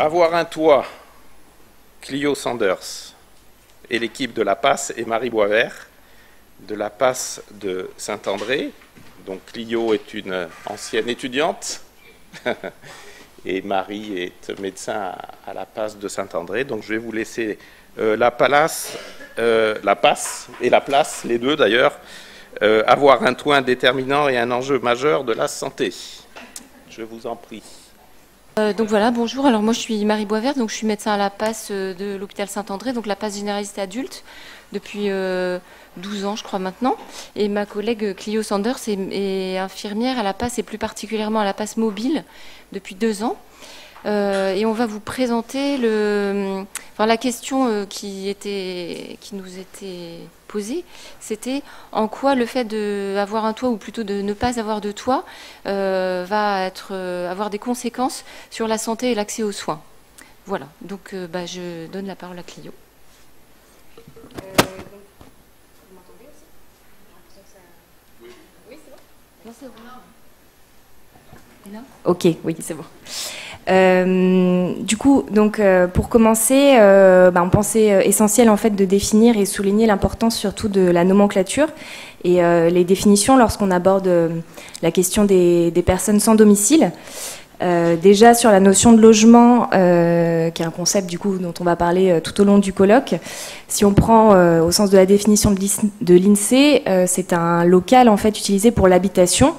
Avoir un toit, Clio Sanders et l'équipe de la PAS et Marie Boisvert de la PAS de Saint-André. Donc Clio est une ancienne étudiante et Marie est médecin à la PAS de Saint-André. Donc je vais vous laisser la PAS et la place, les deux d'ailleurs, avoir un toit déterminant et un enjeu majeur de la santé. Je vous en prie. Donc voilà, bonjour. Alors moi je suis Marie Boisvert, donc je suis médecin à la PAS de l'hôpital Saint-André, donc la PAS généraliste adulte depuis 12 ans je crois maintenant. Et ma collègue Clio Sanders est infirmière à la PAS et plus particulièrement à la PAS mobile depuis 2 ans. Et on va vous présenter la question qui nous était posée, c'était en quoi le fait d'avoir un toit, ou plutôt de ne pas avoir de toit, va avoir des conséquences sur la santé et l'accès aux soins. Voilà, donc je donne la parole à Clio. Vous m'entendez aussi? Oui, c'est bon. Non, c'est bon. Là ok, oui, c'est bon. Du coup, donc, pour commencer, on pensait essentiel en fait de définir et souligner l'importance surtout de la nomenclature et les définitions lorsqu'on aborde la question des personnes sans domicile. Déjà sur la notion de logement, qui est un concept du coup dont on va parler tout au long du colloque. Si on prend au sens de la définition de l'INSEE, c'est un local en fait utilisé pour l'habitation,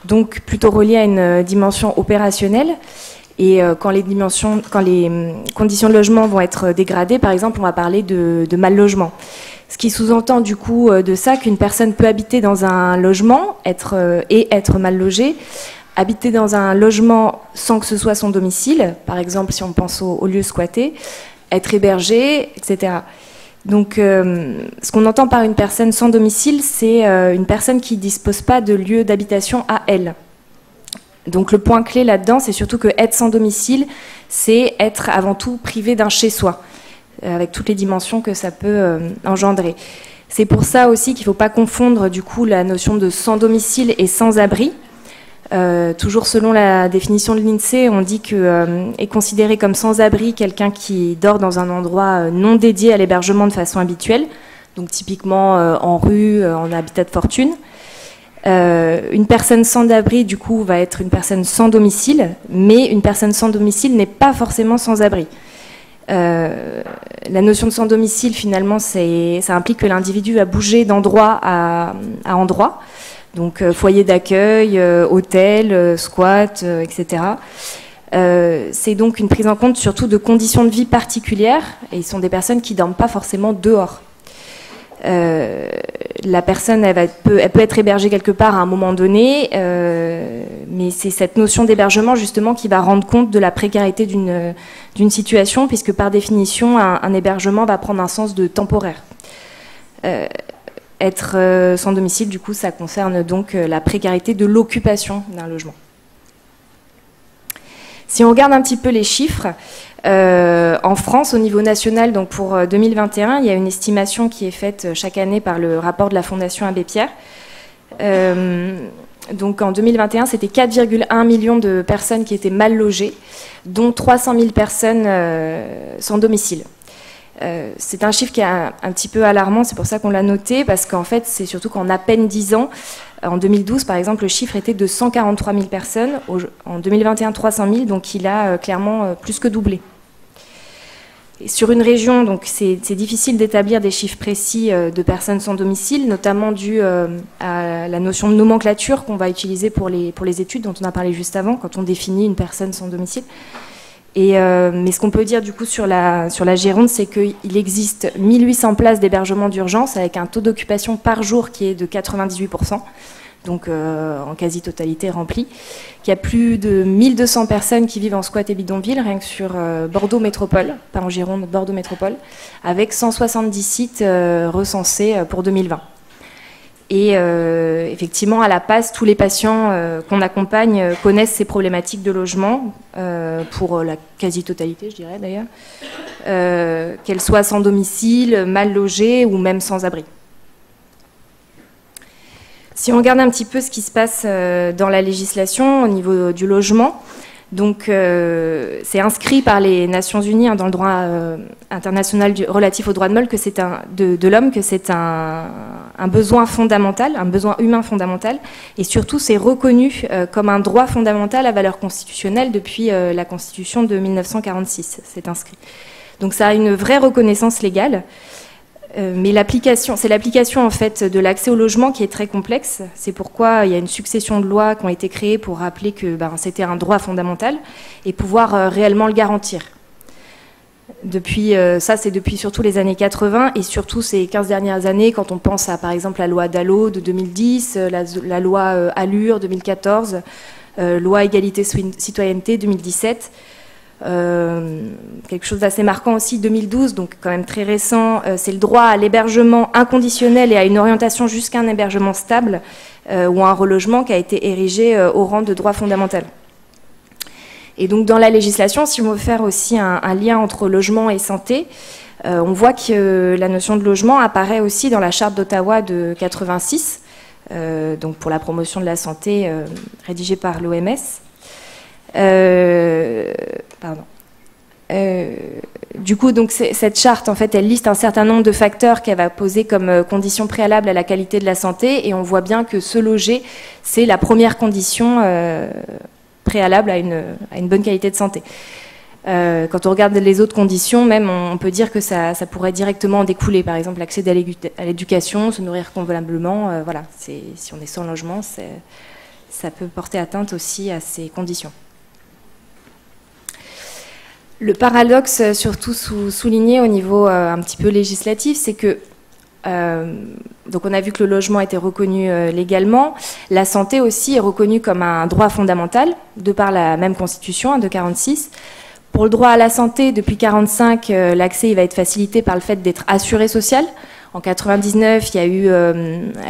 donc plutôt relié à une dimension opérationnelle. Et quand les conditions de logement vont être dégradées, par exemple, on va parler de mal logement. Ce qui sous-entend du coup de ça qu'une personne peut habiter dans un logement et être mal logée, habiter dans un logement sans que ce soit son domicile, par exemple si on pense au lieu squatté, être hébergé, etc. Donc ce qu'on entend par une personne sans domicile, c'est une personne qui ne dispose pas de lieu d'habitation à elle. Donc le point clé là-dedans, c'est surtout que être sans domicile, c'est être avant tout privé d'un chez-soi, avec toutes les dimensions que ça peut engendrer. C'est pour ça aussi qu'il ne faut pas confondre du coup la notion de sans domicile et sans-abri. Toujours selon la définition de l'INSEE, on dit que est considéré comme sans-abri quelqu'un qui dort dans un endroit non dédié à l'hébergement de façon habituelle, donc typiquement en rue, en habitat de fortune. Une personne sans abri, du coup, va être une personne sans domicile, mais une personne sans domicile n'est pas forcément sans abri. La notion de sans domicile, finalement, ça implique que l'individu va bouger d'endroit à endroit, donc foyer d'accueil, hôtel, squat, etc. C'est donc une prise en compte surtout de conditions de vie particulières, et ce sont des personnes qui ne dorment pas forcément dehors. La personne, elle peut être hébergée quelque part à un moment donné, mais c'est cette notion d'hébergement justement qui va rendre compte de la précarité d'une situation, puisque par définition, un hébergement va prendre un sens de temporaire. Être sans domicile, du coup, ça concerne donc la précarité de l'occupation d'un logement. Si on regarde un petit peu les chiffres, en France, au niveau national, donc pour 2021, il y a une estimation qui est faite chaque année par le rapport de la Fondation Abbé Pierre. Donc en 2021, c'était 4,1 millions de personnes qui étaient mal logées, dont 300 000 personnes sans domicile. C'est un chiffre qui est un petit peu alarmant, c'est pour ça qu'on l'a noté, parce qu'en fait, c'est surtout qu'en à peine 10 ans, en 2012, par exemple, le chiffre était de 143 000 personnes, en 2021, 300 000, donc il a clairement plus que doublé. Et sur une région, donc c'est difficile d'établir des chiffres précis de personnes sans domicile, notamment dû à la notion de nomenclature qu'on va utiliser pour les études, dont on a parlé juste avant, quand on définit une personne sans domicile. Mais ce qu'on peut dire du coup sur la Gironde, c'est qu'il existe 1800 places d'hébergement d'urgence avec un taux d'occupation par jour qui est de 98%, donc en quasi-totalité rempli, qu'il y a plus de 1200 personnes qui vivent en squat et bidonville, rien que sur Bordeaux Métropole, pas en Gironde, Bordeaux Métropole, avec 170 sites recensés pour 2020. Et effectivement, à la PAS, tous les patients qu'on accompagne connaissent ces problématiques de logement, pour la quasi-totalité, je dirais d'ailleurs, qu'elles soient sans domicile, mal logées ou même sans abri. Si on regarde un petit peu ce qui se passe dans la législation au niveau du logement, Donc c'est inscrit par les Nations Unies dans le droit international relatif aux droits de l'homme que c'est un besoin fondamental, un besoin humain fondamental, et surtout c'est reconnu comme un droit fondamental à valeur constitutionnelle depuis la Constitution de 1946, c'est inscrit. Donc ça a une vraie reconnaissance légale. Mais c'est l'application en fait de l'accès au logement qui est très complexe. C'est pourquoi il y a une succession de lois qui ont été créées pour rappeler que c'était un droit fondamental et pouvoir réellement le garantir. C'est depuis surtout les années 80 et surtout ces 15 dernières années, quand on pense à par exemple la loi Dallot de 2010, la loi Allure 2014, loi Égalité-Citoyenneté 2017. Quelque chose d'assez marquant aussi, 2012, donc quand même très récent, c'est le droit à l'hébergement inconditionnel et à une orientation jusqu'à un hébergement stable ou un relogement qui a été érigé au rang de droit fondamental. Et donc dans la législation, si on veut faire aussi un lien entre logement et santé, on voit que la notion de logement apparaît aussi dans la charte d'Ottawa de 86, donc pour la promotion de la santé rédigée par l'OMS. Du coup, donc cette charte, en fait, elle liste un certain nombre de facteurs qu'elle va poser comme condition préalable à la qualité de la santé, et on voit bien que se loger, c'est la première condition préalable à une bonne qualité de santé. Quand on regarde les autres conditions, même, on peut dire que ça pourrait directement en découler. Par exemple, l'accès à l'éducation, se nourrir convenablement. Voilà, si on est sans logement, ça peut porter atteinte aussi à ces conditions. Le paradoxe, surtout souligné au niveau un petit peu législatif, c'est que donc on a vu que le logement était reconnu légalement, la santé aussi est reconnue comme un droit fondamental, de par la même Constitution de 1946. Pour le droit à la santé, depuis 1945, l'accès va être facilité par le fait d'être assuré social. En 1999, il y a eu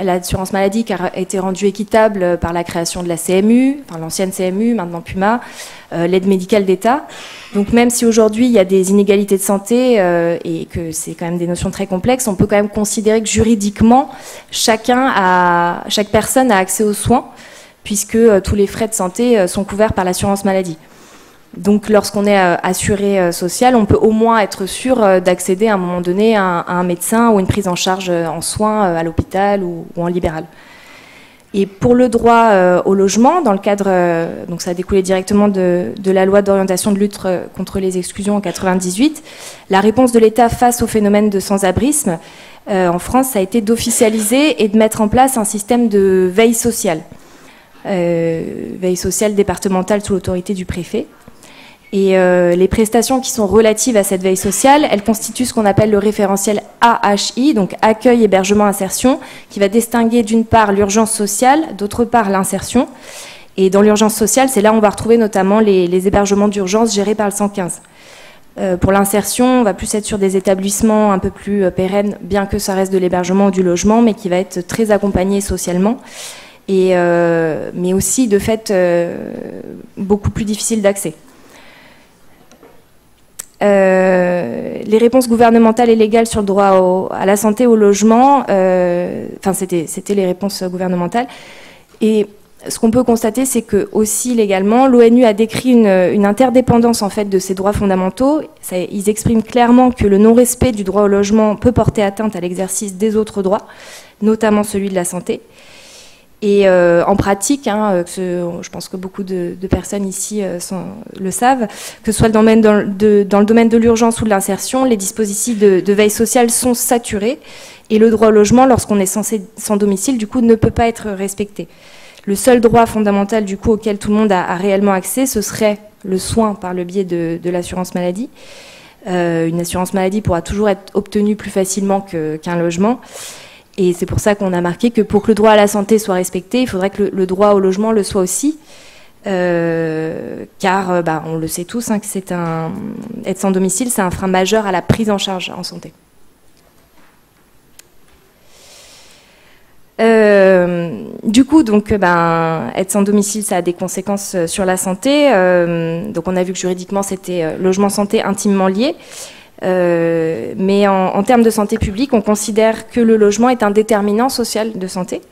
l'assurance maladie qui a été rendue équitable par la création de la CMU, enfin l'ancienne CMU, maintenant PUMA, l'aide médicale d'État. Donc même si aujourd'hui il y a des inégalités de santé et que c'est quand même des notions très complexes, on peut quand même considérer que juridiquement, chaque personne a accès aux soins, puisque tous les frais de santé sont couverts par l'assurance maladie. Donc lorsqu'on est assuré social, on peut au moins être sûr d'accéder à un moment donné à un médecin ou une prise en charge en soins à l'hôpital ou en libéral. Et pour le droit au logement, dans le cadre, donc ça a découlé directement de la loi d'orientation de lutte contre les exclusions en 1998, la réponse de l'État face au phénomène de sans-abrisme en France, ça a été d'officialiser et de mettre en place un système de veille sociale départementale sous l'autorité du préfet. Et les prestations qui sont relatives à cette veille sociale, elles constituent ce qu'on appelle le référentiel AHI, donc accueil, hébergement, insertion, qui va distinguer d'une part l'urgence sociale, d'autre part l'insertion. Et dans l'urgence sociale, c'est là où on va retrouver notamment les hébergements d'urgence gérés par le 115. Pour l'insertion, on va plus être sur des établissements un peu plus pérennes, bien que ça reste de l'hébergement ou du logement, mais qui va être très accompagné socialement. Mais aussi, de fait, beaucoup plus difficile d'accès. Les réponses gouvernementales et légales sur le droit à la santé, au logement, enfin c'était les réponses gouvernementales. Et ce qu'on peut constater, c'est que aussi légalement, l'ONU a décrit une interdépendance en fait de ces droits fondamentaux. Ils expriment clairement que le non-respect du droit au logement peut porter atteinte à l'exercice des autres droits, notamment celui de la santé. Et en pratique, je pense que beaucoup de personnes ici le savent, que ce soit dans le domaine de l'urgence ou de l'insertion, les dispositifs de veille sociale sont saturés et le droit au logement, lorsqu'on est sans domicile, du coup, ne peut pas être respecté. Le seul droit fondamental, du coup, auquel tout le monde a réellement accès, ce serait le soin par le biais de l'assurance maladie. Une assurance maladie pourra toujours être obtenue plus facilement qu'un logement. Et c'est pour ça qu'on a marqué que pour que le droit à la santé soit respecté, il faudrait que le droit au logement le soit aussi. Car on le sait tous, que être sans domicile, c'est un frein majeur à la prise en charge en santé. Du coup, donc, être sans domicile, ça a des conséquences sur la santé. Donc on a vu que juridiquement, c'était logement santé intimement lié. Mais en termes de santé publique, on considère que le logement est un déterminant social de santé.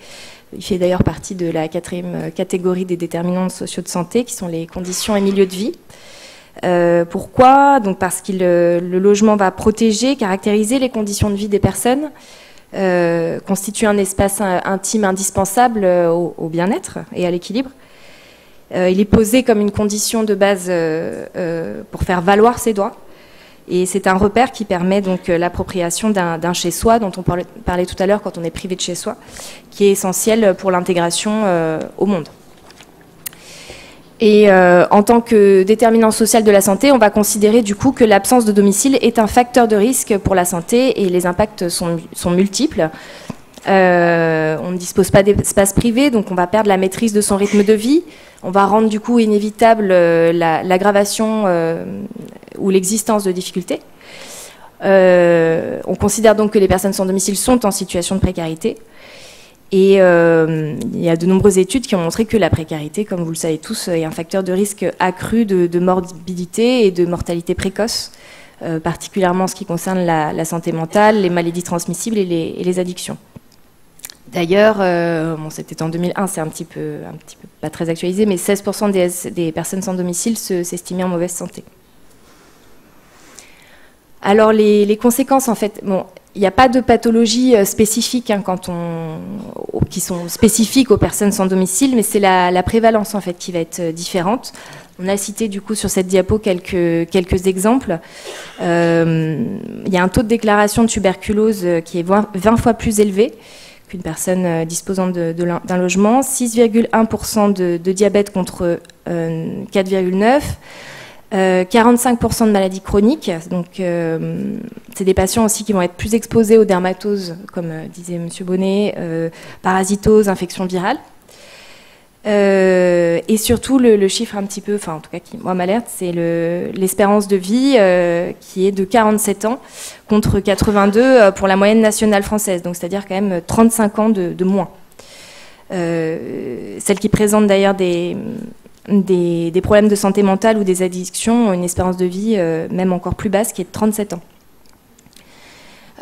il fait d'ailleurs partie de la 4e catégorie des déterminants sociaux de santé, qui sont les conditions et milieux de vie. Pourquoi? Donc parce que le logement va protéger, caractériser les conditions de vie des personnes, constitue un espace intime indispensable au bien-être et à l'équilibre. Il est posé comme une condition de base pour faire valoir ses droits. Et c'est un repère qui permet donc l'appropriation d'un chez-soi, dont on parlait tout à l'heure quand on est privé de chez-soi, qui est essentiel pour l'intégration au monde. Et en tant que déterminant social de la santé, on va considérer du coup que l'absence de domicile est un facteur de risque pour la santé et les impacts sont multiples. On ne dispose pas d'espace privé, donc on va perdre la maîtrise de son rythme de vie. On va rendre du coup inévitable l'aggravation ou l'existence de difficultés. On considère donc que les personnes sans domicile sont en situation de précarité. Et il y a de nombreuses études qui ont montré que la précarité, comme vous le savez tous, est un facteur de risque accru de morbidité et de mortalité précoce, particulièrement en ce qui concerne la santé mentale, les maladies transmissibles et les addictions. D'ailleurs, bon, c'était en 2001, c'est un petit peu pas très actualisé, mais 16% des personnes sans domicile s'estimaient en mauvaise santé. Alors les conséquences, en fait, bon, il n'y a pas de pathologie spécifique qui sont spécifiques aux personnes sans domicile, mais c'est la prévalence en fait qui va être différente. On a cité du coup sur cette diapo quelques exemples. Il y a un taux de déclaration de tuberculose qui est 20 fois plus élevé qu'une personne disposant d'un logement, 6,1% de diabète contre 4,9%. 45% de maladies chroniques, donc c'est des patients aussi qui vont être plus exposés aux dermatoses, comme disait M. Bonnet, parasitoses, infections virales. Et surtout, le chiffre un petit peu, enfin en tout cas qui moi m'alerte, c'est l'espérance de vie qui est de 47 ans contre 82 pour la moyenne nationale française, donc c'est-à-dire quand même 35 ans de moins. Celles qui présentent d'ailleurs des problèmes de santé mentale ou des addictions ont une espérance de vie même encore plus basse qui est de 37 ans.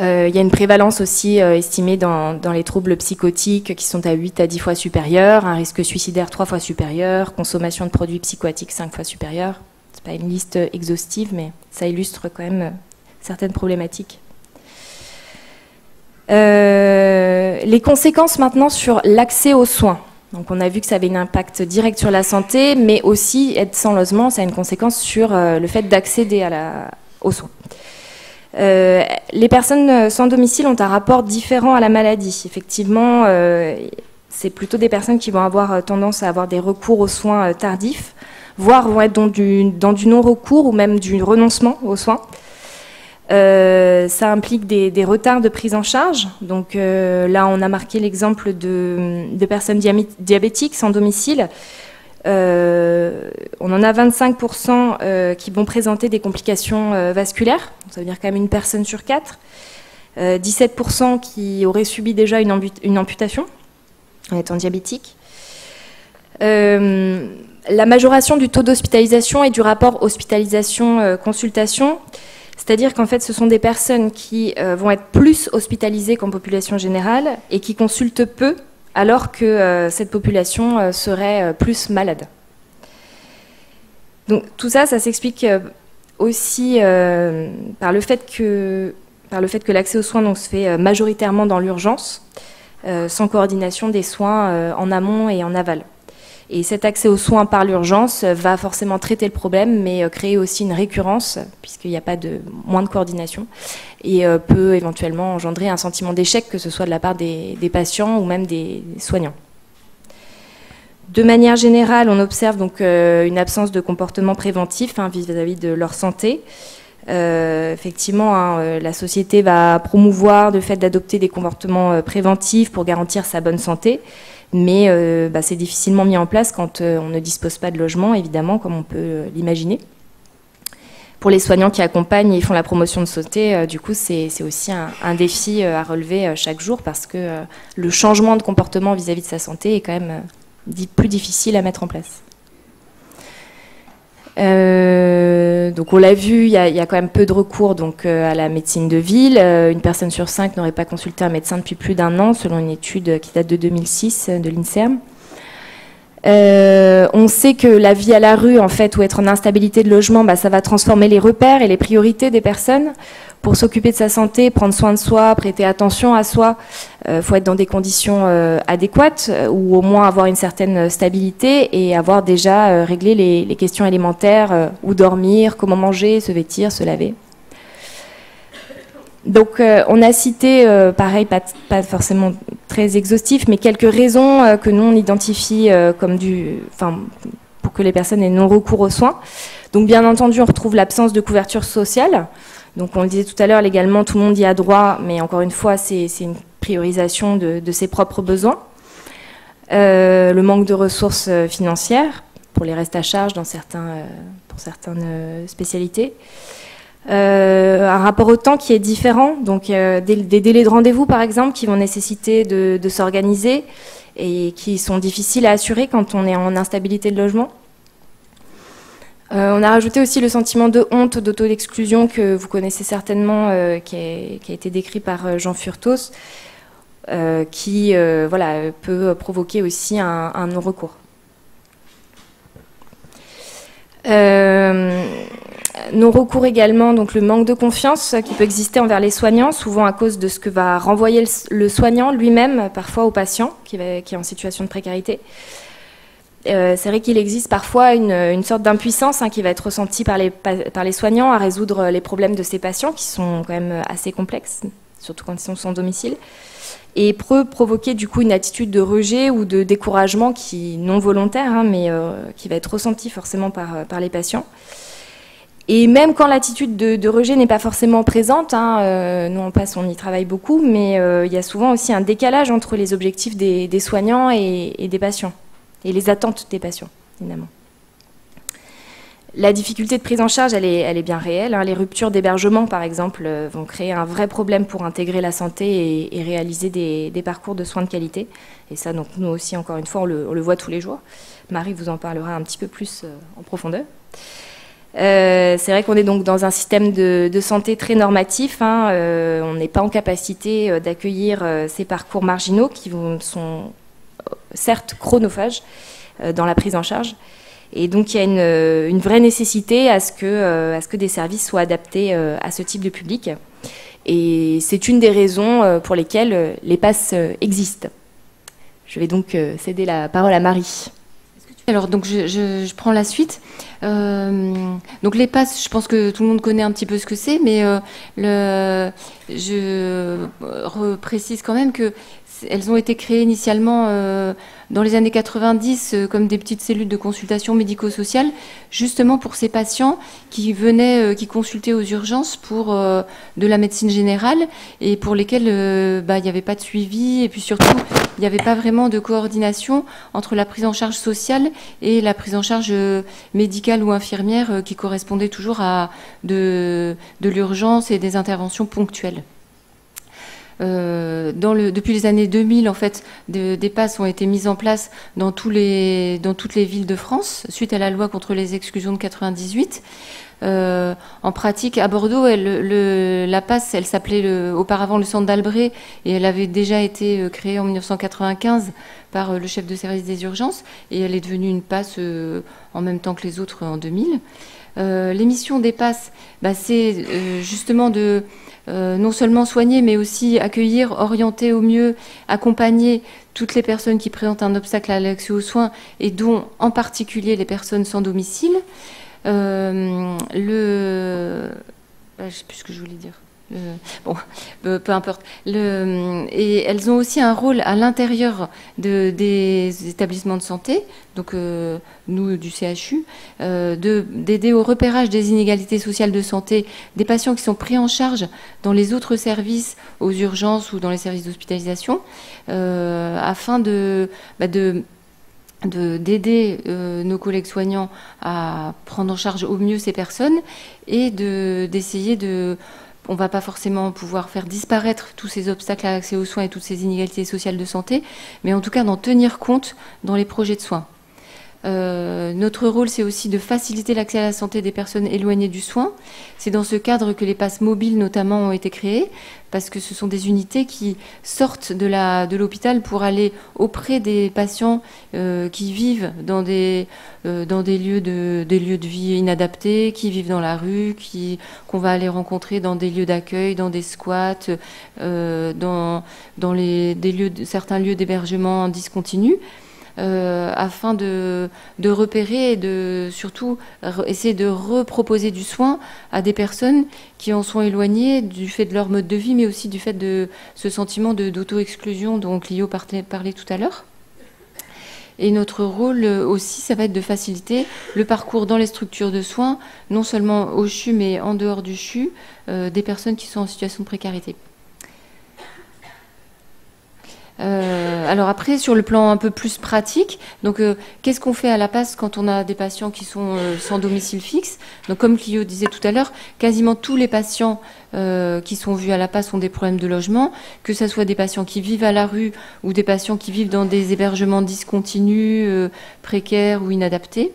Il y a une prévalence aussi estimée dans les troubles psychotiques qui sont à 8 à 10 fois supérieurs, un risque suicidaire 3 fois supérieur, consommation de produits psychoactifs 5 fois supérieure. C'est pas une liste exhaustive, mais ça illustre quand même certaines problématiques. Les conséquences maintenant sur l'accès aux soins. Donc on a vu que ça avait un impact direct sur la santé, mais aussi être sans logement, ça a une conséquence sur le fait d'accéder aux soins. Les personnes sans domicile ont un rapport différent à la maladie. Effectivement, c'est plutôt des personnes qui vont avoir tendance à avoir des recours aux soins tardifs, voire vont être dans du non-recours ou même du renoncement aux soins. Ça implique des retards de prise en charge. Donc là, on a marqué l'exemple de personnes diabétiques sans domicile. On en a 25% qui vont présenter des complications vasculaires. Ça veut dire quand même une personne sur 4. 17% qui auraient subi déjà une amputation en étant diabétiques. La majoration du taux d'hospitalisation et du rapport hospitalisation-consultation. C'est-à-dire qu'en fait, ce sont des personnes qui vont être plus hospitalisées qu'en population générale et qui consultent peu, alors que cette population serait plus malade. Donc tout ça, ça s'explique aussi par le fait que l'accès aux soins donc, se fait majoritairement dans l'urgence, sans coordination des soins en amont et en aval. Et cet accès aux soins par l'urgence va forcément traiter le problème, mais créer aussi une récurrence, puisqu'il n'y a pas moins de coordination, et peut éventuellement engendrer un sentiment d'échec, que ce soit de la part des patients ou même des soignants. De manière générale, on observe donc une absence de comportement préventif vis-à-vis de leur santé. Effectivement, la société va promouvoir le fait d'adopter des comportements préventifs pour garantir sa bonne santé, mais c'est difficilement mis en place quand on ne dispose pas de logement, évidemment, comme on peut l'imaginer. Pour les soignants qui accompagnent et font la promotion de santé, du coup, c'est aussi un défi à relever chaque jour, parce que le changement de comportement vis-à-vis de sa santé est quand même plus difficile à mettre en place. Donc on l'a vu, il y a quand même peu de recours donc, à la médecine de ville. Une personne sur 5 n'aurait pas consulté un médecin depuis plus d'un an, selon une étude qui date de 2006 de l'INSERM. On sait que la vie à la rue, en fait, ou être en instabilité de logement, ça va transformer les repères et les priorités des personnes. Pour s'occuper de sa santé, prendre soin de soi, prêter attention à soi, faut être dans des conditions adéquates ou au moins avoir une certaine stabilité et avoir déjà réglé les questions élémentaires, où dormir, comment manger, se vêtir, se laver. Donc on a cité, pareil, pas forcément très exhaustif, mais quelques raisons que nous on identifie comme pour que les personnes aient non-recours aux soins. Donc bien entendu, on retrouve l'absence de couverture sociale. Donc on le disait tout à l'heure, légalement, tout le monde y a droit, mais encore une fois, c'est une priorisation de ses propres besoins. Le manque de ressources financières pour les restes à charge pour certaines spécialités. Un rapport au temps qui est différent, donc des délais de rendez-vous par exemple qui vont nécessiter de s'organiser et qui sont difficiles à assurer quand on est en instabilité de logement. On a rajouté aussi le sentiment de honte, d'auto-exclusion que vous connaissez certainement, qui a été décrit par Jean Furtos, qui peut provoquer aussi un non-recours. Non-recours également, donc le manque de confiance qui peut exister envers les soignants, souvent à cause de ce que va renvoyer le soignant lui-même, parfois au patient qui est en situation de précarité. C'est vrai qu'il existe parfois une sorte d'impuissance qui va être ressentie par les soignants à résoudre les problèmes de ces patients qui sont quand même assez complexes, surtout quand ils sont sans domicile, et peut provoquer du coup une attitude de rejet ou de découragement qui non volontaire, mais qui va être ressentie forcément par les patients. Et même quand l'attitude de rejet n'est pas forcément présente, nous en passe, on y travaille beaucoup, mais il y a souvent aussi un décalage entre les objectifs des soignants et des patients, et les attentes des patients, évidemment. La difficulté de prise en charge, elle est bien réelle. Les ruptures d'hébergement, par exemple, vont créer un vrai problème pour intégrer la santé et réaliser des parcours de soins de qualité. Et ça, donc, nous aussi, encore une fois, on le voit tous les jours. Marie vous en parlera un petit peu plus en profondeur. C'est vrai qu'on est donc dans un système de santé très normatif. On n'est pas en capacité d'accueillir ces parcours marginaux qui sont certes chronophages dans la prise en charge. Et donc il y a une vraie nécessité à ce que des services soient adaptés à ce type de public. Et c'est une des raisons pour lesquelles les PASS existent. Je vais donc céder la parole à Marie. Alors, donc je prends la suite. Donc les PASS, je pense que tout le monde connaît un petit peu ce que c'est, mais je reprécise quand même que elles ont été créées initialement dans les années 90 comme des petites cellules de consultation médico-sociale, justement pour ces patients qui venaient, qui consultaient aux urgences pour de la médecine générale et pour lesquels il n'y avait pas de suivi et puis surtout il n'y avait pas vraiment de coordination entre la prise en charge sociale et la prise en charge médicale ou infirmière qui correspondait toujours à de l'urgence et des interventions ponctuelles. Depuis les années 2000, en fait, des PASS ont été mises en place dans toutes les villes de France, suite à la loi contre les exclusions de 98. En pratique, à Bordeaux, la PASS, elle s'appelait auparavant le centre d'Albret, et elle avait déjà été créée en 1995 par le chef de service des urgences, et elle est devenue une PASS en même temps que les autres en 2000. Les missions des PASS, c'est justement de non seulement soigner, mais aussi accueillir, orienter au mieux, accompagner toutes les personnes qui présentent un obstacle à l'accès aux soins et dont en particulier les personnes sans domicile. Je ne sais plus ce que je voulais dire. Peu importe. Et elles ont aussi un rôle à l'intérieur des établissements de santé, donc nous du CHU, d'aider au repérage des inégalités sociales de santé des patients qui sont pris en charge dans les autres services, aux urgences ou dans les services d'hospitalisation, afin d'aider nos collègues soignants à prendre en charge au mieux ces personnes et d'essayer de... On ne va pas forcément pouvoir faire disparaître tous ces obstacles à l'accès aux soins et toutes ces inégalités sociales de santé, mais en tout cas d'en tenir compte dans les projets de soins. Notre rôle, c'est aussi de faciliter l'accès à la santé des personnes éloignées du soin. C'est dans ce cadre que les passes mobiles, notamment, ont été créées, parce que ce sont des unités qui sortent de l'hôpital pour aller auprès des patients qui vivent dans des lieux de vie inadaptés, qui vivent dans la rue, qu'on va aller rencontrer dans des lieux d'accueil, dans des squats, dans certains lieux d'hébergement discontinus. Afin de repérer et de surtout essayer de reproposer du soin à des personnes qui en sont éloignées du fait de leur mode de vie, mais aussi du fait de ce sentiment d'auto-exclusion dont Clio parlait tout à l'heure. Et notre rôle aussi, ça va être de faciliter le parcours dans les structures de soins, non seulement au CHU, mais en dehors du CHU, des personnes qui sont en situation de précarité. Alors après, sur le plan un peu plus pratique, donc qu'est-ce qu'on fait à la PAS quand on a des patients qui sont sans domicile fixe? Donc comme Clio disait tout à l'heure, quasiment tous les patients qui sont vus à la PAS ont des problèmes de logement, que ce soit des patients qui vivent à la rue ou des patients qui vivent dans des hébergements discontinus, précaires ou inadaptés.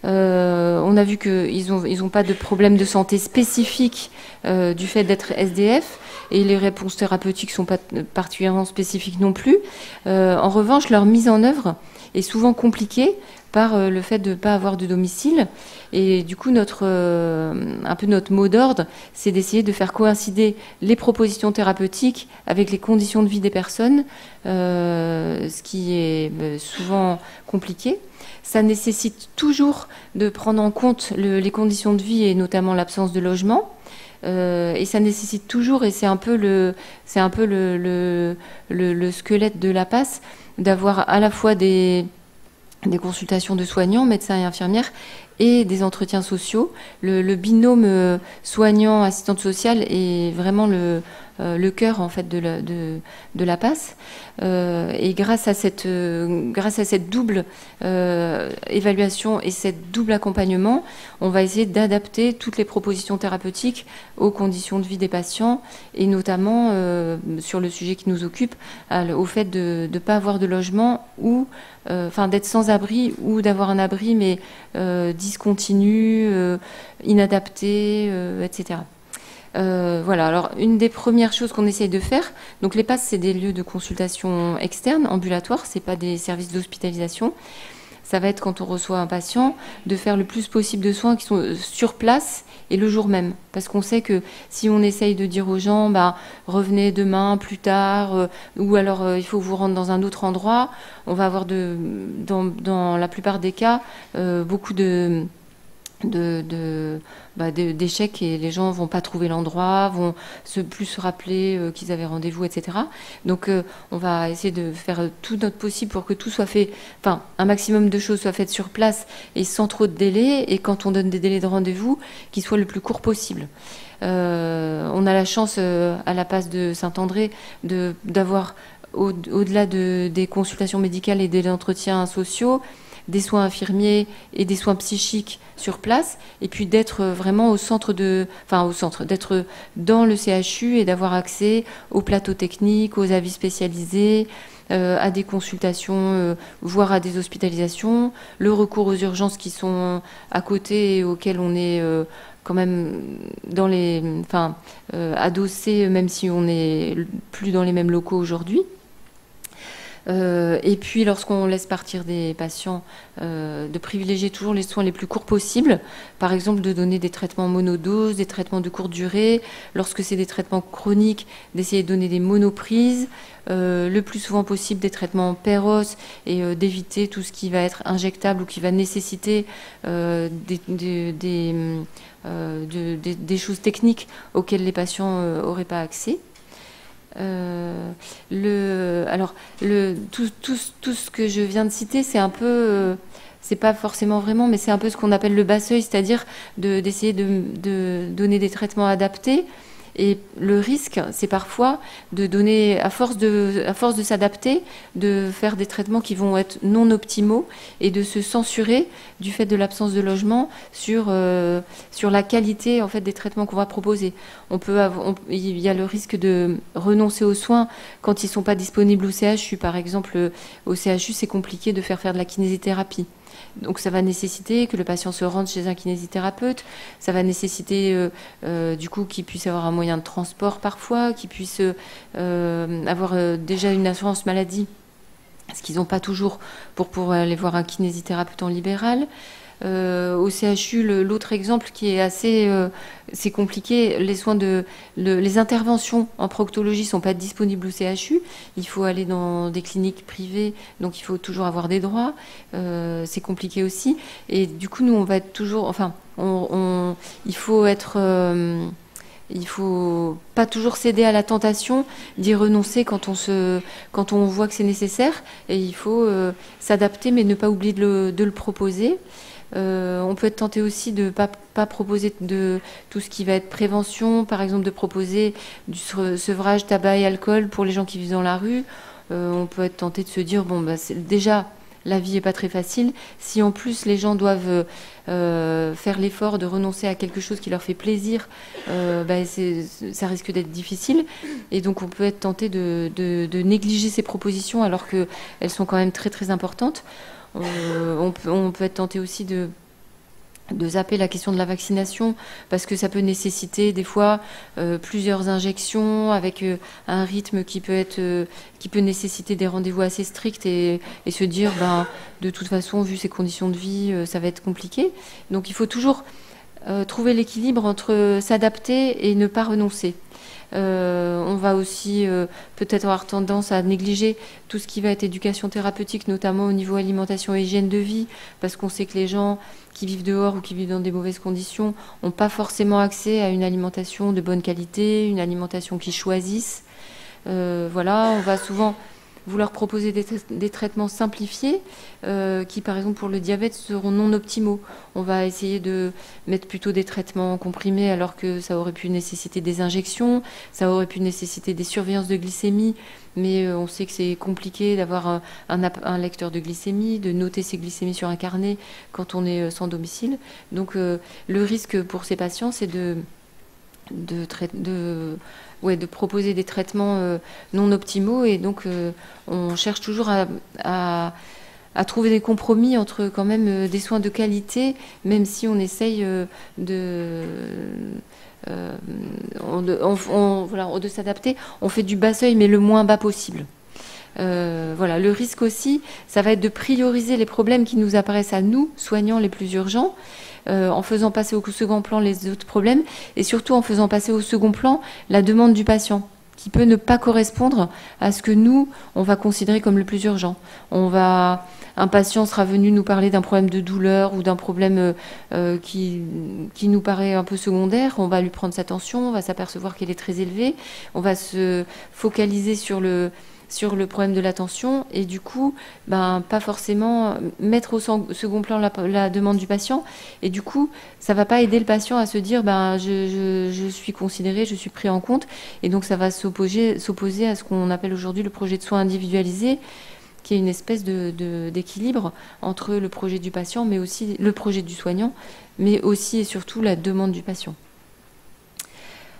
On a vu qu'ils ont pas de problème de santé spécifique du fait d'être SDF. Et les réponses thérapeutiques ne sont pas particulièrement spécifiques non plus. En revanche, leur mise en œuvre est souvent compliquée par le fait de ne pas avoir de domicile. Et du coup, un peu notre mot d'ordre, c'est d'essayer de faire coïncider les propositions thérapeutiques avec les conditions de vie des personnes, ce qui est souvent compliqué. Ça nécessite toujours de prendre en compte les conditions de vie et notamment l'absence de logement. Et ça nécessite toujours, et c'est un peu le squelette de la PAS, d'avoir à la fois des consultations de soignants, médecins et infirmières, et des entretiens sociaux. Le binôme soignant-assistante sociale est vraiment le cœur en fait de la PAS. Et grâce à cette double évaluation et cette double accompagnement, on va essayer d'adapter toutes les propositions thérapeutiques aux conditions de vie des patients et notamment sur le sujet qui nous occupe, au fait de ne pas avoir de logement ou d'être sans abri ou d'avoir un abri mais discontinu, inadapté, etc. Voilà, alors une des premières choses qu'on essaye de faire, donc les PAS, c'est des lieux de consultation externes, ambulatoires, c'est pas des services d'hospitalisation. Ça va être quand on reçoit un patient, de faire le plus possible de soins qui sont sur place et le jour même. Parce qu'on sait que si on essaye de dire aux gens, revenez demain, plus tard, ou alors il faut vous rendre dans un autre endroit, on va avoir dans la plupart des cas beaucoup d'échecs et les gens vont pas trouver l'endroit, vont plus se rappeler qu'ils avaient rendez-vous, etc. Donc on va essayer de faire tout notre possible pour que tout soit fait, un maximum de choses soient faites sur place et sans trop de délais, et quand on donne des délais de rendez-vous, qu'ils soient le plus courts possible. On a la chance à la PAS de Saint-André d'avoir au-delà des consultations médicales et des entretiens sociaux, des soins infirmiers et des soins psychiques sur place, et puis d'être vraiment d'être dans le CHU et d'avoir accès aux plateaux techniques, aux avis spécialisés, à des consultations, voire à des hospitalisations, le recours aux urgences qui sont à côté et auxquelles on est quand même adossé, même si on n'est plus dans les mêmes locaux aujourd'hui. Et puis lorsqu'on laisse partir des patients, de privilégier toujours les soins les plus courts possibles, par exemple de donner des traitements monodoses, des traitements de courte durée, lorsque c'est des traitements chroniques, d'essayer de donner des monoprises, le plus souvent possible des traitements péros et d'éviter tout ce qui va être injectable ou qui va nécessiter des choses techniques auxquelles les patients n'auraient pas accès. Tout ce que je viens de citer, c'est un peu, c'est pas forcément vraiment, mais c'est un peu ce qu'on appelle le bas seuil, c'est-à-dire d'essayer de donner des traitements adaptés. Et le risque, c'est parfois de donner, à force de s'adapter, de faire des traitements qui vont être non optimaux et de se censurer du fait de l'absence de logement sur la qualité en fait des traitements qu'on va proposer. Il y a le risque de renoncer aux soins quand ils sont pas disponibles au CHU. Par exemple, au CHU, c'est compliqué de faire de la kinésithérapie. Donc ça va nécessiter que le patient se rende chez un kinésithérapeute, ça va nécessiter du coup qu'il puisse avoir un moyen de transport parfois, qu'il puisse avoir déjà une assurance maladie, ce qu'ils n'ont pas toujours pour aller voir un kinésithérapeute en libéral. Au CHU, l'autre exemple qui est assez c'est compliqué, les interventions en proctologie sont pas disponibles au CHU, il faut aller dans des cliniques privées, donc il faut toujours avoir des droits, c'est compliqué aussi, et du coup nous on va être toujours, enfin il faut être il faut pas toujours céder à la tentation d'y renoncer quand on voit que c'est nécessaire, et il faut s'adapter mais ne pas oublier de le proposer. On peut être tenté aussi de pas proposer de tout ce qui va être prévention, par exemple de proposer du sevrage tabac et alcool pour les gens qui vivent dans la rue. On peut être tenté de se dire bon bah déjà la vie est pas très facile. Si en plus les gens doivent faire l'effort de renoncer à quelque chose qui leur fait plaisir, ça risque d'être difficile. Et donc on peut être tenté de négliger ces propositions alors qu'elles sont quand même très très importantes. On peut être tenté aussi de zapper la question de la vaccination parce que ça peut nécessiter des fois plusieurs injections avec un rythme qui peut nécessiter des rendez-vous assez stricts et se dire de toute façon vu ces conditions de vie ça va être compliqué. Donc il faut toujours trouver l'équilibre entre s'adapter et ne pas renoncer. On va aussi peut-être avoir tendance à négliger tout ce qui va être éducation thérapeutique, notamment au niveau alimentation et hygiène de vie, parce qu'on sait que les gens qui vivent dehors ou qui vivent dans des mauvaises conditions n'ont pas forcément accès à une alimentation de bonne qualité, une alimentation qu'ils choisissent. Voilà, on va souvent vouloir proposer des traitements simplifiés qui, par exemple, pour le diabète, seront non optimaux. On va essayer de mettre plutôt des traitements comprimés alors que ça aurait pu nécessiter des injections, ça aurait pu nécessiter des surveillances de glycémie, mais on sait que c'est compliqué d'avoir un lecteur de glycémie, de noter ses glycémies sur un carnet quand on est sans domicile. Donc le risque pour ces patients, c'est de proposer des traitements non optimaux, et donc on cherche toujours à trouver des compromis entre quand même des soins de qualité, même si on essaye de s'adapter. On fait du bas seuil mais le moins bas possible. Le risque aussi, ça va être de prioriser les problèmes qui nous apparaissent à nous, soignants, les plus urgents, en faisant passer au second plan les autres problèmes, et surtout en faisant passer au second plan la demande du patient, qui peut ne pas correspondre à ce que nous, on va considérer comme le plus urgent. Un patient sera venu nous parler d'un problème de douleur ou d'un problème qui nous paraît un peu secondaire. On va lui prendre sa tension, on va s'apercevoir qu'elle est très élevée, on va se focaliser sur le problème de la tension, et du coup, pas forcément mettre au second plan la demande du patient, et du coup, ça va pas aider le patient à se dire je suis considéré, je suis pris en compte, et donc ça va s'opposer à ce qu'on appelle aujourd'hui le projet de soins individualisé, qui est une espèce d'équilibre entre le projet du patient, mais aussi le projet du soignant, mais aussi et surtout la demande du patient.